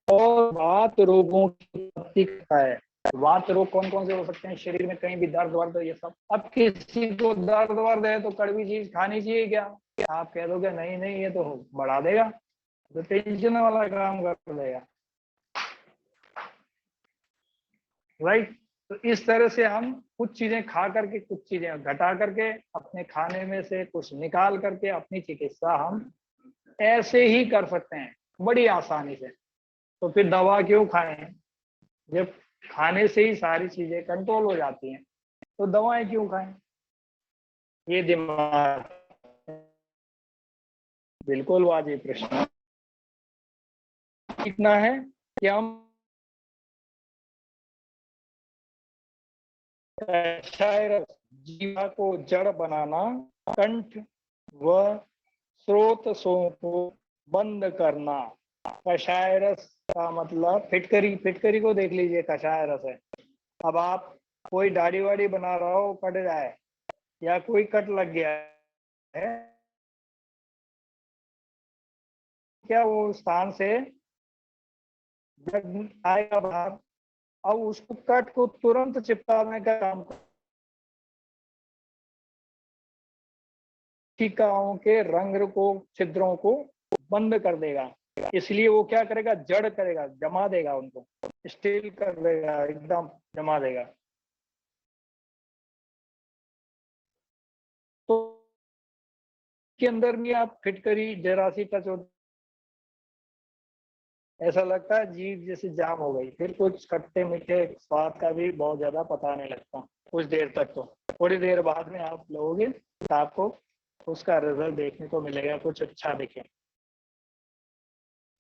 और वात रोगों की उत्पत्ति करता है। वात रोग कौन कौन से हो सकते हैं, शरीर में कहीं भी दर्द वर्द ये सब। अब किसी को दर्द वर्द है तो कड़वी चीज खानी चाहिए क्या, आप कह दोगे नहीं नहीं ये तो बढ़ा देगा, तो टेंशन वाला काम कर देगा, राइट। तो इस तरह से हम कुछ चीजें खा करके, कुछ चीजें घटा करके, अपने खाने में से कुछ निकाल करके अपनी चिकित्सा हम ऐसे ही कर सकते हैं बड़ी आसानी से। तो फिर दवा क्यों खाएं, जब खाने से ही सारी चीजें कंट्रोल हो जाती हैं, तो दवाएं क्यों खाएं। ये दिमाग बिल्कुल वाजिब प्रश्न। इतना है कि हम जीवा को जड़ बनाना, कंठ व स्रोतसों को बंद करना। कषाय रस का मतलब फिटकरी, फिटकरी को देख लीजिए, कषाय रस है। अब आप कोई दाढ़ी वाड़ी बना रहा हो, कट जाए, या कोई कट लग गया है, क्या वो स्थान से जब आएगा बाहर, अब उसको कट को तुरंत चिपकाने का काम कोशिकाओं के रंध्र को, छिद्रों को बंद कर देगा। इसलिए वो क्या करेगा, जड़ करेगा, जमा देगा, उनको स्टील कर देगा, एकदम जमा देगा। तो के अंदर भी आप फिटकरी जरा सी टच हो, ऐसा लगता है जीभ जैसे जाम हो गई, फिर कुछ खट्टे मीठे स्वाद का भी बहुत ज्यादा पता नहीं लगता कुछ देर तक। तो थोड़ी देर बाद में आप लोगे तो आपको उसका रिजल्ट देखने को मिलेगा, कुछ अच्छा दिखे।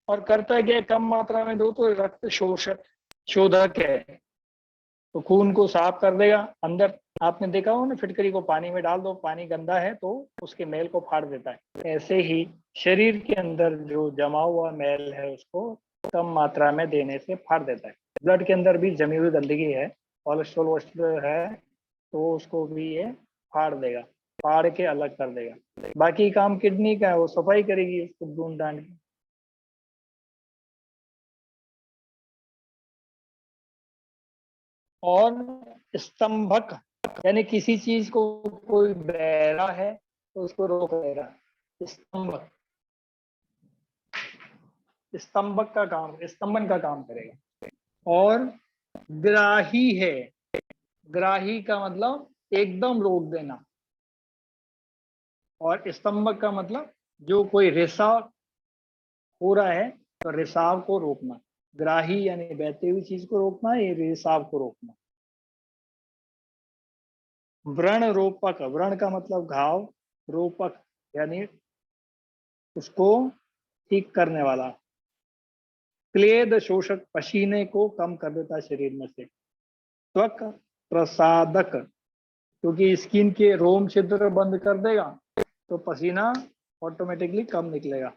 और करता क्या, कम मात्रा में दो तो रक्त शोषक, शोधक है, तो खून को साफ कर देगा अंदर। आपने देखा हो ना, फिटकरी को पानी में डाल दो, पानी गंदा है तो उसके मैल को फाड़ देता है। ऐसे ही शरीर के अंदर जो जमा हुआ मैल है उसको कम मात्रा में देने से फाड़ देता है। ब्लड के अंदर भी जमी हुई गंदगी है, कोलेस्ट्रॉल वोलेस्ट्रॉल है, तो उसको भी ये फाड़ देगा, फाड़ के अलग कर देगा। बाकी काम किडनी का है, वो सफाई करेगी उसको ढूंढ ढांड के। और स्तंभक यानी किसी चीज को कोई बहरा है तो उसको रोक देगा। स्तंभक, स्तंभक का काम, स्तंभन का काम करेगा। और ग्राही है, ग्राही का मतलब एकदम रोक देना। और स्तंभक का मतलब जो कोई रिसाव हो रहा है तो रिसाव को रोकना। ग्राही यानी बहती हुई चीज को रोकना, ये रिसाव को रोकना। व्रण रोपक, व्रण का मतलब घाव, रोपक यानी उसको ठीक करने वाला। क्लेद शोषक, पसीने को कम कर देता है शरीर में से। त्वक प्रसादक, क्योंकि स्किन के रोम छिद्र बंद कर देगा तो पसीना ऑटोमेटिकली कम निकलेगा,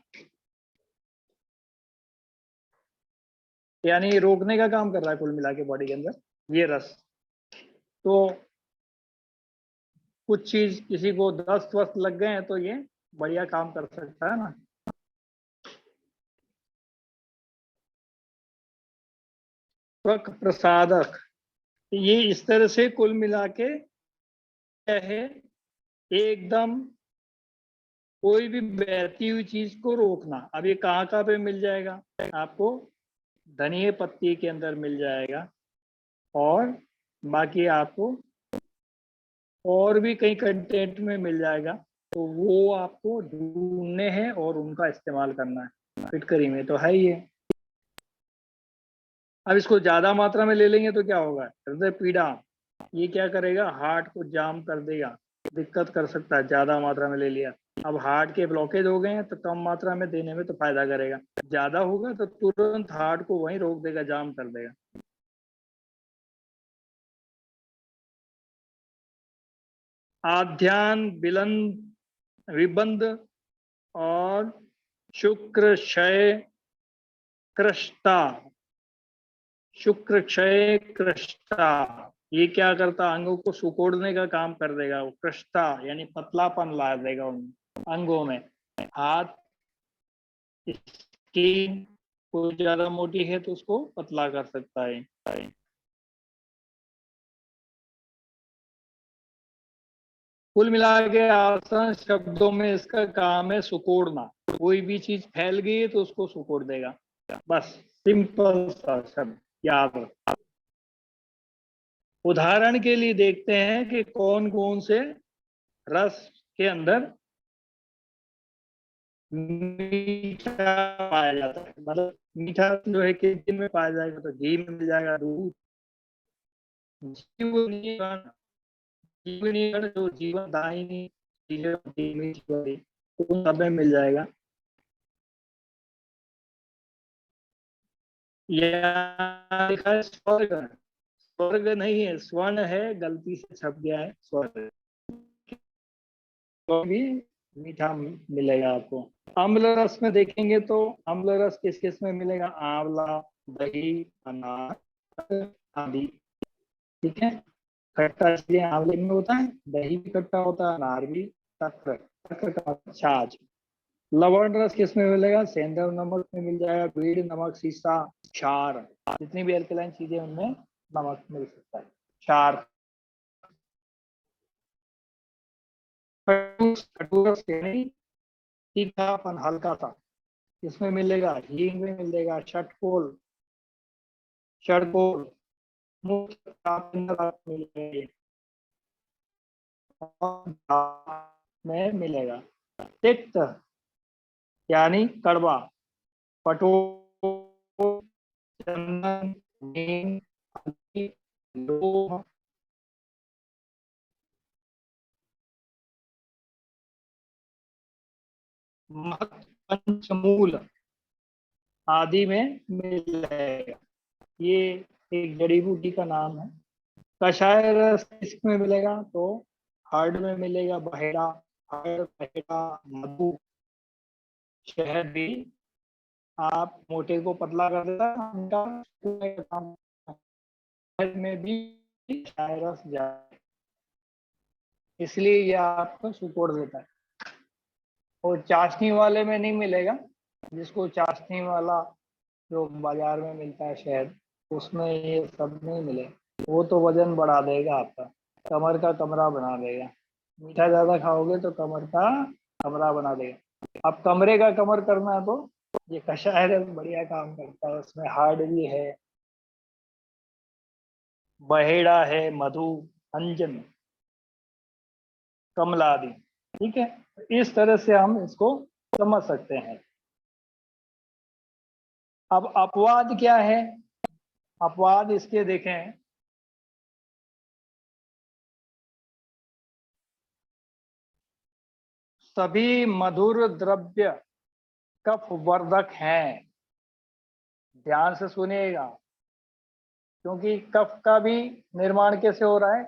यानी रोकने का काम कर रहा है कुल मिला के बॉडी के अंदर ये रस। तो कुछ चीज किसी को दस्त वस्त लग गए हैं तो ये बढ़िया काम कर सकता है ना। त्वक प्रसादक, ये इस तरह से कुल मिला के है, एकदम कोई भी बहती हुई चीज को रोकना। अब ये कहाँ कहाँ पे मिल जाएगा आपको? धनिया पत्ती के अंदर मिल जाएगा, और बाकी आपको और भी कई कंटेंट में मिल जाएगा, तो वो आपको ढूंढने हैं और उनका इस्तेमाल करना है। फिटकरी में तो है ही है। अब इसको ज्यादा मात्रा में ले लेंगे तो क्या होगा? हृदय पीड़ा, ये क्या करेगा? हार्ट को जाम कर देगा, दिक्कत कर सकता है ज्यादा मात्रा में ले लिया। अब हार्ट के ब्लॉकेज हो गए हैं तो कम मात्रा में देने में तो फायदा करेगा, ज्यादा होगा तो तुरंत हार्ट को वहीं रोक देगा, जाम कर देगा। आध्यान विलंब विबंध और शुक्र क्षय कृष्टा, शुक्र क्षय कृष्टा, ये क्या करता? अंगों को सुकोड़ने का काम कर देगा। वो कृष्टा यानी पतलापन ला देगा उन अंगों में। हाथ स्किन कोई ज्यादा मोटी है तो उसको पतला कर सकता है। कुल मिला के आसान शब्दों में इसका काम है सुकोड़ना। कोई भी चीज फैल गई है तो उसको सुकोड़ देगा, बस सिंपल सा शब्द याद रखो। उदाहरण के लिए देखते हैं कि कौन कौन से रस के अंदर मीठा पाया जाता है। मतलब मीठा जो है किस दिन में पाया जाएगा? तो घी में मिल जाएगा, दूध, जीवनीकरण, जीवनीकरण जो जीवन दायिनी चीजें होती हैं मीठी वाली, तो उन सब में मिल जाएगा। यहाँ लिखा है स्वर्ग, स्वर्ग नहीं है, स्वर्ण है, गलती से छप गया है स्वर्ग। तो भी मीठा मिलेगा आपको। अम्ल रस में देखेंगे तो अम्ल रस किस किस में मिलेगा? आंवला, दही, अनार आदि। ठीक है, खट्टा इसलिए आंवले में होता है, दही भी खट्टा होता है, अनार भी। तक्र, तक्र का छाछ। लवण रस किस में मिलेगा? सेंधव नमक में मिल जाएगा, बीड़ नमक, सीसा, क्षार, जितनी भी अल्कलाइन चीजें उनमें नमक मिल सकता है। क्षार। खटूरस यानी तीखापन हल्का सा, इसमें मिलेगा। हींग में मिलेगा, षटकोल, षटकोल मुख्य मिलेगा में मिलेगा। तिक्त यानी कड़वा, पटो, चंदन, नीम, हल्दी, लौंग, महत, पंचमूल आदि में मिलेगा। ये एक जड़ी बूटी का नाम है। कषाय रस किसमें मिलेगा? तो हर्ड में मिलेगा, बहेड़ा, हर्ड, बहेड़ा, मधु, शहद भी। आप मोटे को पतला कर देता है, में भी रस जाए, इसलिए यह आपको सुकोड़ देता है। और चाशनी वाले में नहीं मिलेगा, जिसको चाशनी वाला जो बाजार में मिलता है शहद, उसमें ये सब नहीं मिले। वो तो वजन बढ़ा देगा आपका, कमर का कमरा बना देगा। मीठा ज्यादा खाओगे तो कमर का कमरा बना देगा। अब कमरे का कमर करना है तो ये कषाय रस बढ़िया काम करता है। उसमें हार्ड भी है, बहेड़ा है, मधु, अंजन, कमला आदि। ठीक है, इस तरह से हम इसको समझ सकते हैं। अब अपवाद क्या है? अपवाद इसके देखें, सभी मधुर द्रव्य कफ वर्धक हैं। ध्यान से सुनिएगा, क्योंकि कफ का भी निर्माण कैसे हो रहा है?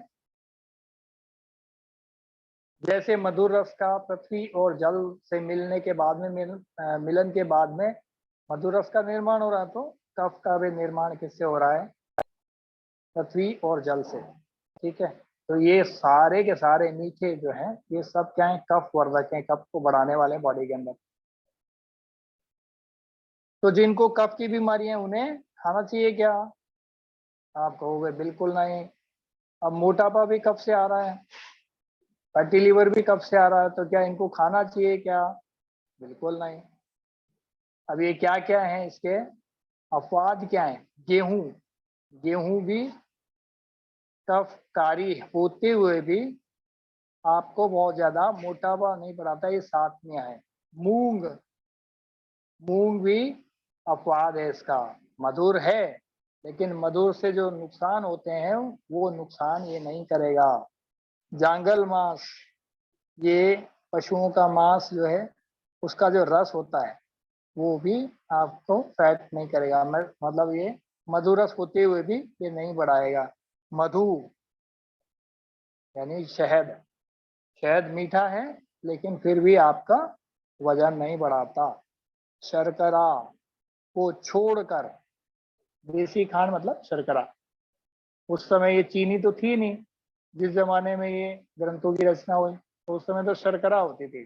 जैसे मधुर रस का पृथ्वी और जल से मिलने के बाद में मिलन के बाद में मधुर रस का निर्माण हो रहा है, तो कफ का भी निर्माण किससे हो रहा है? पृथ्वी और जल से। ठीक है, तो ये सारे के सारे मीठे जो हैं, ये सब क्या है? कफ वर्धक हैं, कफ को बढ़ाने वाले बॉडी के अंदर। तो जिनको कफ की बीमारी है उन्हें खाना चाहिए क्या? आप कहोगे बिल्कुल नहीं। अब मोटापा भी कफ से आ रहा है, फैटी लीवर भी कफ से आ रहा है, तो क्या इनको खाना चाहिए क्या? बिल्कुल नहीं। अब ये क्या क्या है इसके अपवाद क्या है? गेहूं, गेहूं भी कफकारी होते हुए भी आपको बहुत ज्यादा मोटापा नहीं बढ़ाता, ये साथ में है। मूंग, मूंग भी अपवाद है इसका। मधुर है, लेकिन मधुर से जो नुकसान होते हैं वो नुकसान ये नहीं करेगा। जांगल मांस, ये पशुओं का मांस जो है, उसका जो रस होता है वो भी आपको फैट नहीं करेगा। मतलब ये मधुरस होते हुए भी ये नहीं बढ़ाएगा। मधु यानी शहद, शहद मीठा है लेकिन फिर भी आपका वजन नहीं बढ़ाता। शर्करा को छोड़कर, देसी खांड मतलब शर्करा, उस समय ये चीनी तो थी नहीं, जिस जमाने में ये ग्रंथों की रचना हुई तो उस समय तो शर्करा होती थी,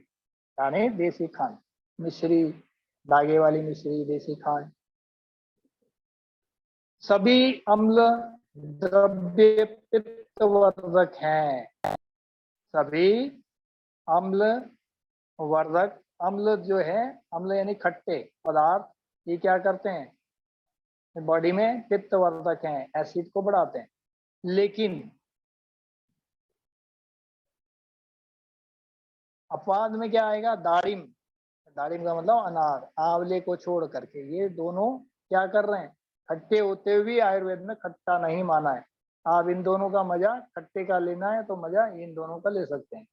यानी देसी खांड, मिश्री, धागे वाली मिश्री, देसी खांड। सभी अम्ल द्रव्य पित्तवर्धक हैं। सभी अम्ल वर्धक, अम्ल जो है, अम्ल यानी खट्टे पदार्थ, ये क्या करते हैं? बॉडी में पित्तवर्धक हैं, एसिड को बढ़ाते हैं। लेकिन अपवाद में क्या आएगा? दारिम, दारिम का मतलब अनार, आंवले को छोड़ करके ये दोनों क्या कर रहे हैं? खट्टे होते हुए भी आयुर्वेद में खट्टा नहीं माना है। आप इन दोनों का मजा, खट्टे का लेना है तो मजा इन दोनों का ले सकते हैं।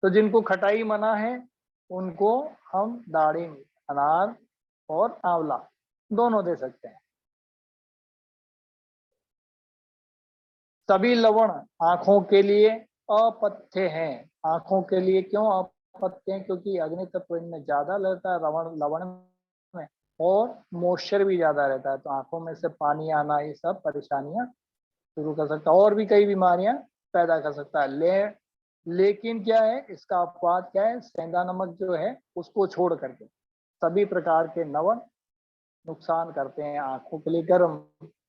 तो जिनको खटाई मना है उनको हम दारिम, अनार और आंवला दोनों दे सकते हैं। सभी लवण आंखों के लिए अपथ्य हैं। आंखों के लिए क्यों अपथ्य हैं? क्योंकि अग्नि तत्व इनमें ज्यादा रहता है लवण में, और मॉइस्चर भी ज्यादा रहता है, तो आंखों में से पानी आना, ये सब परेशानियां शुरू कर सकता है और भी कई बीमारियां पैदा कर सकता है। लेकिन क्या है इसका अपवाद? क्या है? सेंधा नमक जो है उसको छोड़ करके सभी प्रकार के लवण नुकसान करते हैं, आंखों के लिए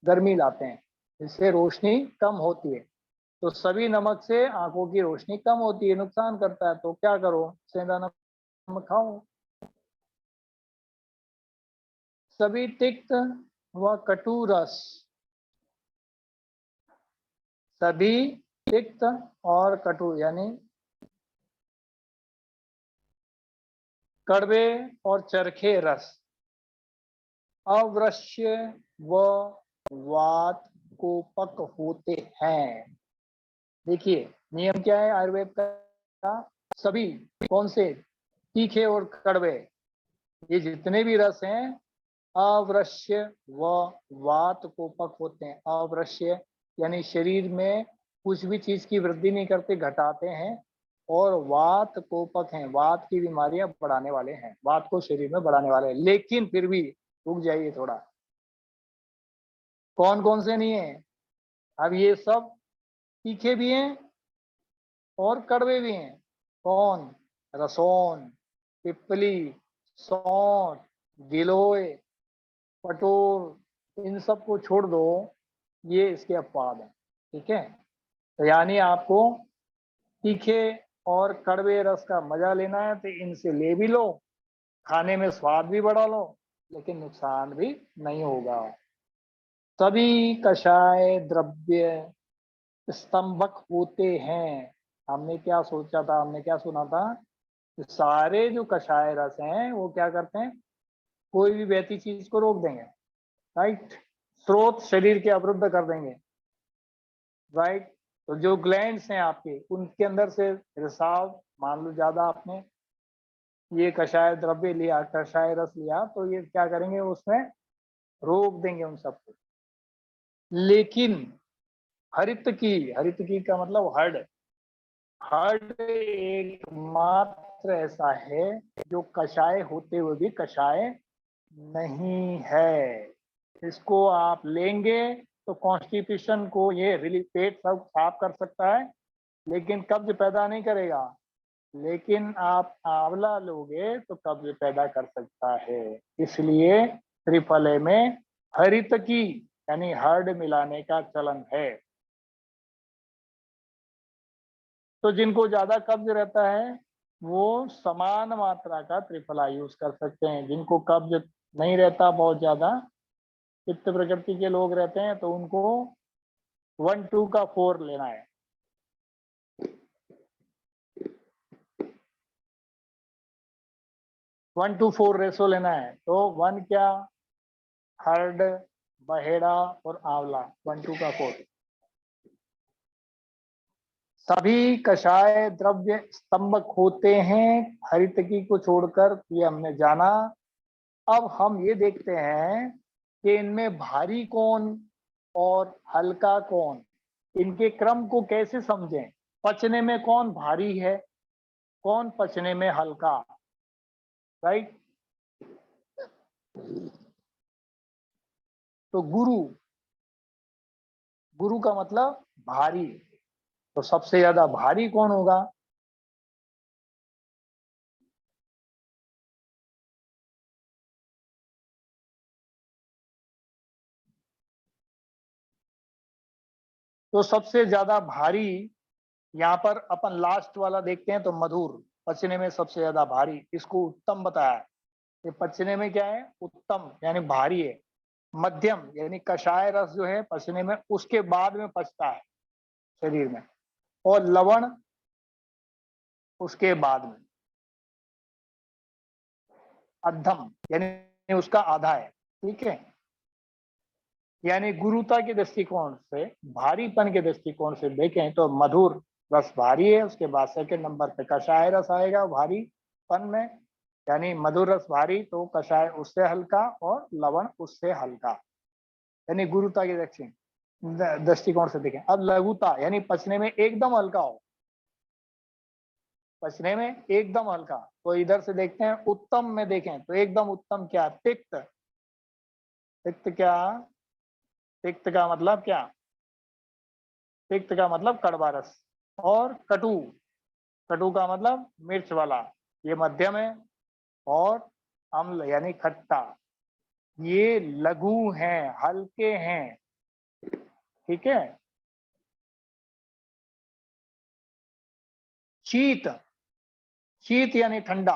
गर्मी लाते हैं, इससे रोशनी कम होती है। तो सभी नमक से आंखों की रोशनी कम होती है, नुकसान करता है, तो क्या करो? सेंधा नमक खाओ। सभी तिक्त व कटु रस, सभी तिक्त और कटु यानी कड़वे और चरखे रस अवश्य व वात कोपक होते हैं। देखिए नियम क्या है आयुर्वेद का? सभी कौन से? तीखे और कड़वे, ये जितने भी रस हैं अवश्य व वात कोपक होते हैं। अवश्य यानी शरीर में कुछ भी चीज की वृद्धि नहीं करते, घटाते हैं। और वात कोपक हैं, वात की बीमारियां बढ़ाने वाले हैं, वात को शरीर में बढ़ाने वाले हैं। लेकिन फिर भी रुक जाइए थोड़ा, कौन कौन से नहीं है? अब ये सब तीखे भी हैं और कड़वे भी हैं। कौन? रसोन, पिपली, सौंठ, गिलोय, पटोर, इन सब को छोड़ दो, ये इसके अपवाद हैं। ठीक है, तो यानी आपको तीखे और कड़वे रस का मजा लेना है तो इनसे ले भी लो, खाने में स्वाद भी बढ़ा लो, लेकिन नुकसान भी नहीं होगा। सभी कषाय द्रव्य स्तंभक होते हैं। हमने क्या सोचा था, हमने क्या सुना था कि सारे जो कषाय रस हैं वो क्या करते हैं, कोई भी बहती चीज को रोक देंगे, राइट, स्रोत शरीर के अवरुद्ध कर देंगे, राइट। तो जो ग्लैंड्स हैं आपके, उनके अंदर से रिसाव, मान लो ज्यादा आपने ये कषाय द्रव्य लिया, कषाय रस लिया, तो ये क्या करेंगे, उसमें रोक देंगे उन सबको। लेकिन हरित की का मतलब हर्ड, हर्ड एकमात्र ऐसा है जो कषाय होते हुए भी कषाय नहीं है। इसको आप लेंगे तो कॉन्स्टिपेशन को ये रिलीफ, पेट सब साफ कर सकता है, लेकिन कब्ज पैदा नहीं करेगा। लेकिन आप आंवला लोगे तो कब्ज पैदा कर सकता है। इसलिए त्रिफले में हरित की यानी हर्ड मिलाने का चलन है। तो जिनको ज्यादा कब्ज रहता है वो समान मात्रा का त्रिफला यूज कर सकते हैं। जिनको कब्ज नहीं रहता, बहुत ज्यादा पित्त प्रकृति के लोग रहते हैं, तो उनको 1:2 का 4 लेना है। 1:4 रेशो लेना है। तो 1 क्या, हर्ड, बहेड़ा और आंवला, 1:2 का 4। सभी कषाय द्रव्य स्तंभक होते हैं हरितकी को छोड़कर, ये हमने जाना। अब हम ये देखते हैं कि इनमें भारी कौन और हल्का कौन, इनके क्रम को कैसे समझें। पचने में कौन भारी है, कौन पचने में हल्का, राइट। तो गुरु, गुरु का मतलब भारी, तो सबसे ज्यादा भारी कौन होगा? तो सबसे ज्यादा भारी यहाँ पर अपन लास्ट वाला देखते हैं, तो मधुर पचने में सबसे ज्यादा भारी, इसको उत्तम बताया है। ये पचने में क्या है, उत्तम यानी भारी है। मध्यम यानी कषाय रस जो है पचने में उसके बाद में पचता है शरीर में, और लवण उसके बाद में। अधम यानी उसका आधा है। ठीक है, यानी गुरुता के दृष्टिकोण से, भारीपन के दृष्टिकोण से देखें तो मधुर रस भारी है, उसके बाद सेकंड नंबर पे कषाय रस आएगा भारीपन में। यानी मधुर रस भारी, तो कषाय उससे हल्का और लवण उससे हल्का, यानी गुरुता के दृष्टिकोण से देखें। अब लघुता यानी पचने में एकदम हल्का हो, पचने में एकदम हल्का। तो इधर से देखते हैं, उत्तम में देखें तो एकदम उत्तम क्या, तिक्त। तिक्त क्या, तिक्त का मतलब क्या, तिक्त का मतलब कड़वा रस। और कटु, कटु का मतलब मिर्च वाला, ये मध्यम है। और अम्ल यानी खट्टा, ये लघु हैं, हल्के हैं। ठीक है। शीत, शीत यानी ठंडा।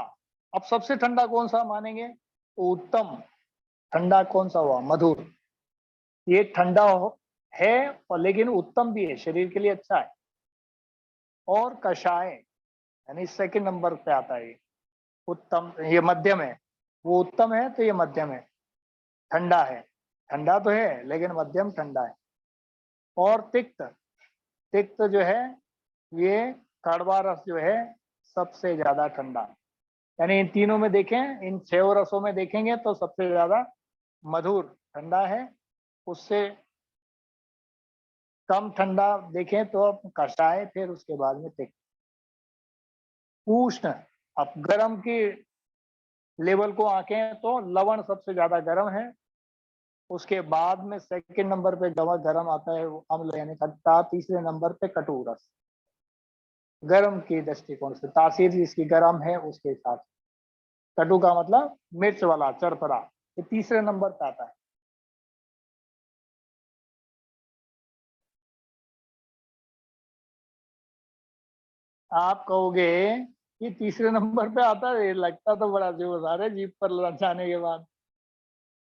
अब सबसे ठंडा कौन सा मानेंगे, तो उत्तम ठंडा कौन सा हुआ, मधुर। ये ठंडा है और लेकिन उत्तम भी है, शरीर के लिए अच्छा है। और कषाय यानी सेकंड नंबर पे आता है ये, उत्तम, ये मध्यम है। वो उत्तम है तो ये मध्यम है, ठंडा है, ठंडा तो है लेकिन मध्यम ठंडा है। और तिक्त, तिक्त जो है ये कड़वा रस जो है सबसे ज्यादा ठंडा। यानी इन तीनों में देखें, इन 6 रसों में देखेंगे तो सबसे ज्यादा मधुर ठंडा है, उससे कम ठंडा देखें तो कषाय, फिर उसके बाद में तिक्त। उष्ण, अब गर्म की लेवल को आंकें तो लवण सबसे ज्यादा गर्म है, उसके बाद में सेकंड नंबर पे गरम आता है वो अम्ल यानी खट्टा, तीसरे नंबर पे कटु रस। गर्म की दृष्टिकोण से तासीर जिसकी गर्म है उसके हिसाब से। कटु का मतलब मिर्च वाला, चरपरा, ये तीसरे नंबर पे आता है। आप कहोगे कि तीसरे नंबर पे आता है, लगता तो बड़ा जोरदार है जीभ पर जाने के बाद,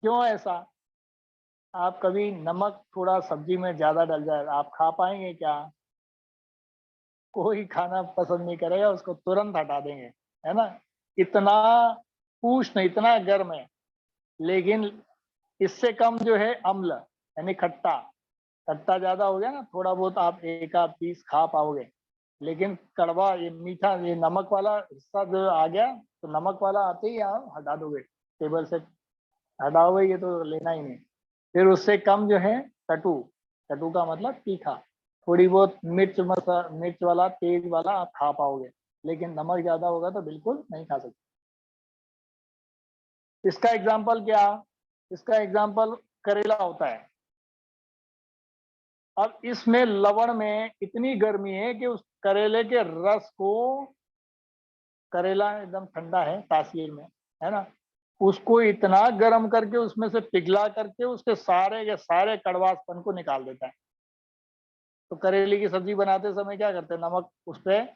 क्यों ऐसा? आप कभी नमक थोड़ा सब्जी में ज्यादा डल जाए, आप खा पाएंगे क्या? कोई खाना पसंद नहीं करेगा, उसको तुरंत हटा देंगे, है ना? इतना उष्ण, इतना गर्म है। लेकिन इससे कम जो है अम्ल यानी खट्टा, खट्टा ज्यादा हो गया ना, थोड़ा बहुत आप एक आध पीस खा पाओगे। लेकिन कड़वा, ये मीठा, ये नमक वाला हिस्सा जो आ गया, तो नमक वाला आते ही आप हटा दोगे, टेबल से हटाओगे, ये तो लेना ही नहीं। फिर उससे कम जो है कटु, कटु का मतलब तीखा, थोड़ी बहुत मिर्च वाला, तेज वाला आप खा पाओगे, लेकिन नमक ज्यादा होगा तो बिल्कुल नहीं खा सकते। इसका एग्जाम्पल क्या? इसका एग्जाम्पल करेला होता है। अब इसमें लवण में इतनी गर्मी है कि उस करेले के रस को, करेला एकदम ठंडा है तासीर में, है ना, उसको इतना गर्म करके उसमें से पिघला करके उसके सारे के सारे कड़वासपन को निकाल देता है। तो करेले की सब्जी बनाते समय क्या करते हैं, नमक उस पर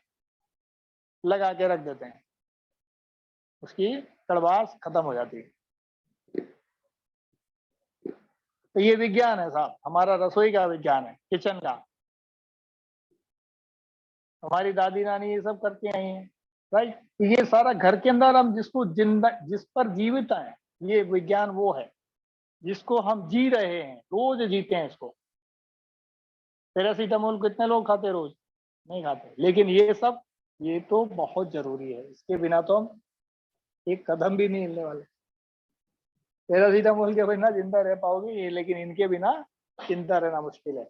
लगा के रख देते हैं, उसकी कड़वास खत्म हो जाती है। तो ये विज्ञान है साहब, हमारा रसोई का विज्ञान है, किचन का। हमारी दादी नानी ये सब करती आई हैं, राइट? तो ये सारा घर के अंदर हम जिसको जिंदा, जिस पर जीवित है, ये विज्ञान वो है जिसको हम जी रहे हैं, रोज जीते हैं इसको। पैरासीटामोल कितने लोग खाते रोज? नहीं खाते। लेकिन ये सब, ये तो बहुत जरूरी है, इसके बिना तो हम एक कदम भी नहीं हिलने वाले। पैरासीटामोल के बिना जिंदा रह पाओगे ये, लेकिन इनके बिना जिंदा रहना मुश्किल है।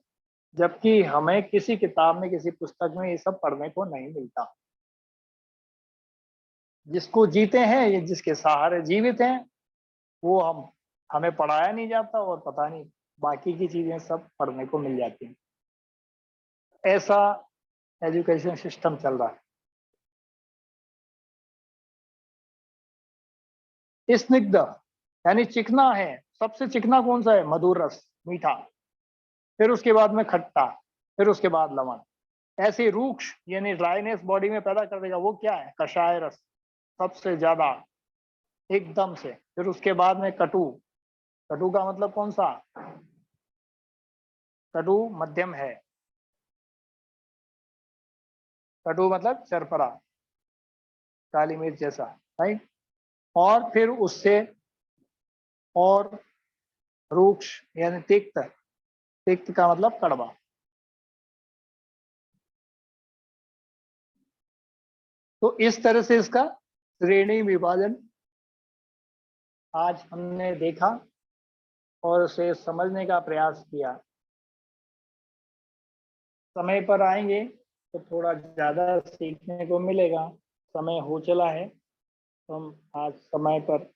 जबकि हमें किसी किताब में, किसी पुस्तक में ये सब पढ़ने को नहीं मिलता। जिसको जीते हैं, ये जिसके सहारे जीवित हैं, वो हमें पढ़ाया नहीं जाता, और पता नहीं बाकी की चीजें सब पढ़ने को मिल जाती हैं। ऐसा एजुकेशन सिस्टम चल रहा है। स्निग्ध यानी चिकना है, सबसे चिकना कौन सा है? मधुर रस, मीठा। फिर उसके बाद में खट्टा, फिर उसके बाद लवण। ऐसे रूक्ष यानी ड्राइनेस बॉडी में पैदा कर देगा, वो क्या है? कषाय रस, सबसे ज्यादा एकदम से। फिर उसके बाद में कटु, कटु का मतलब कौन सा? कटु मध्यम है, कटु मतलब चरपरा, काली मिर्च जैसा, राइट? और फिर उससे और रूक्ष यानी तिक्त, तिक्त का मतलब कड़वा। तो इस तरह से इसका श्रेणी विभाजन आज हमने देखा और उसे समझने का प्रयास किया। समय पर आएंगे तो थोड़ा ज्यादा सीखने को मिलेगा। समय हो चला है, तो हम आज समय पर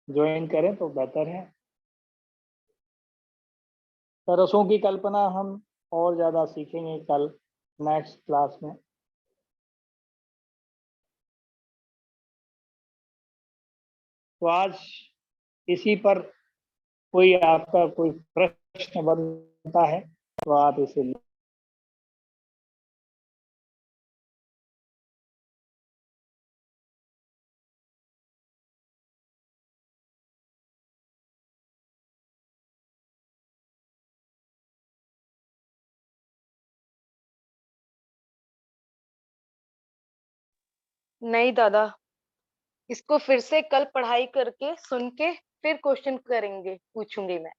ज्वाइन करें तो बेहतर है। तरसों की कल्पना हम और ज्यादा सीखेंगे कल नेक्स्ट क्लास में। तो आज इसी पर कोई आपका कोई प्रश्न बनता है तो आप इसे। नहीं दादा, इसको फिर से कल पढ़ाई करके सुन के फिर क्वेश्चन करेंगे, पूछूंगी मैं,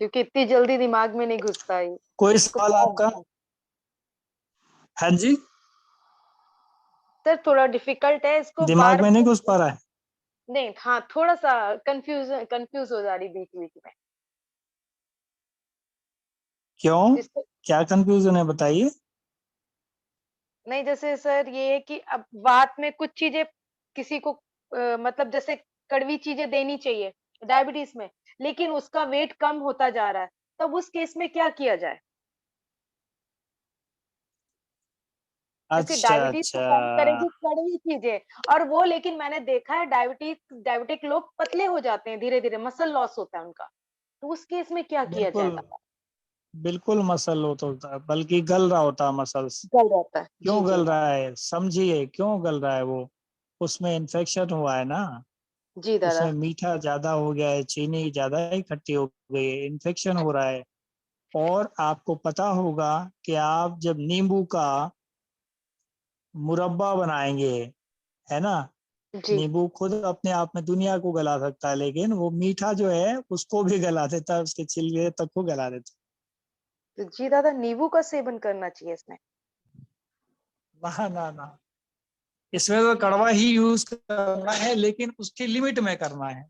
क्योंकि इतनी जल्दी दिमाग में नहीं घुसता है। कोई इसको सवाल आपका? हाँ जी, सर थोड़ा डिफिकल्ट है, इसको दिमाग बार में नहीं घुस पा रहा है। नहीं, हाँ थोड़ा सा कंफ्यूज हो जा रही बीच बीच में। क्यों, इसको क्या कंफ्यूजन है बताइए। नहीं, जैसे सर ये है कि अब बात में कुछ चीजें किसी को मतलब जैसे कड़वी चीजें देनी चाहिए डायबिटीज में, लेकिन उसका वेट कम होता जा रहा है, तब उस केस में क्या किया जाए? क्योंकि अच्छा डायबिटीज तो अच्छा। कम करेगी कड़वी चीजें, और वो लेकिन मैंने देखा है डायबिटिक लोग पतले हो जाते हैं धीरे-धीरे, मसल लॉस होता है उनका। तो उस केस में क्या किया बिल्कुल जाएगा? बिल्कुल, मसल होता है, बल्कि गल रहा होता है मसल्स। गल रहता है। जी, क्यों जी। गल रहा है समझिए, क्यों गल रहा है वो? उसमें इन्फेक्शन हुआ है ना। जी दादा। उसमें मीठा ज्यादा हो गया है, चीनी ज्यादा इकट्ठी हो गई है, इन्फेक्शन हो रहा है। और आपको पता होगा कि आप जब नींबू का मुरब्बा बनाएंगे, है ना, जी। नींबू खुद अपने आप में दुनिया को गला सकता है, लेकिन वो मीठा जो है उसको भी गला देता है, उसके छिलके तक को गला देता तो जी दादा, नींबू का सेवन करना चाहिए इसमें? है। ना ना ना, इसमें तो कड़वा ही यूज करना है, लेकिन उसकी लिमिट में करना है।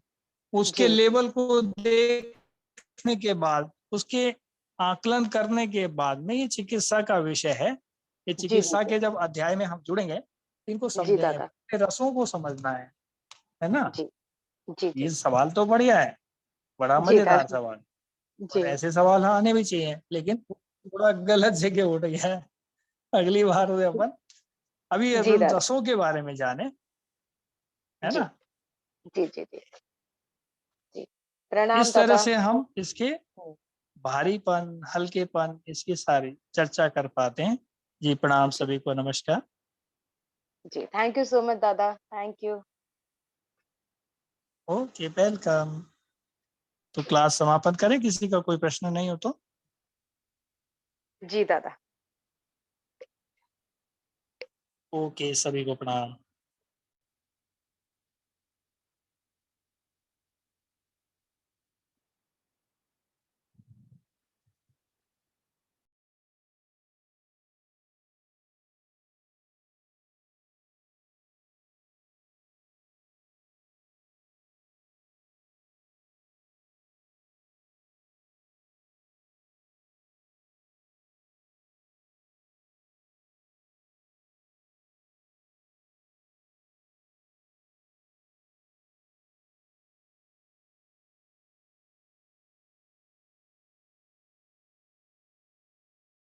उसके जी, लेवल को देखने के बाद, उसके आकलन करने के बाद में, ये चिकित्सा का विषय है। ये जी, जी, चिकित्सा जी। के जब अध्याय में हम जुड़ेंगे, इनको जी समझेंगे, दादा। रसों को समझना है ना। जी, जी, ये जी। सवाल तो बढ़िया है, बड़ा जी मजेदार दादा। सवाल। जी। और ऐसे सवाल आने भी चाहिए, लेकिन थोड़ा गलत जगह उठ गया है। अगली बार से अपन अभी जी अपन दादा। रसों के बारे में जाने, है जी, ना। जी, जी, जी, जी। प्रणाम इस तरह दादा। से हम इसके हुँ, भारीपन, हल्केपन, इसकी सारी चर्चा कर पाते हैं। जी प्रणाम, जी, सभी को नमस्कार। जी। थैंक यू सो मच दादा। Thank you. Okay, welcome. तो क्लास समापन करें, किसी का कोई प्रश्न नहीं हो तो। जी दादा। ओके, सभी को प्रणाम।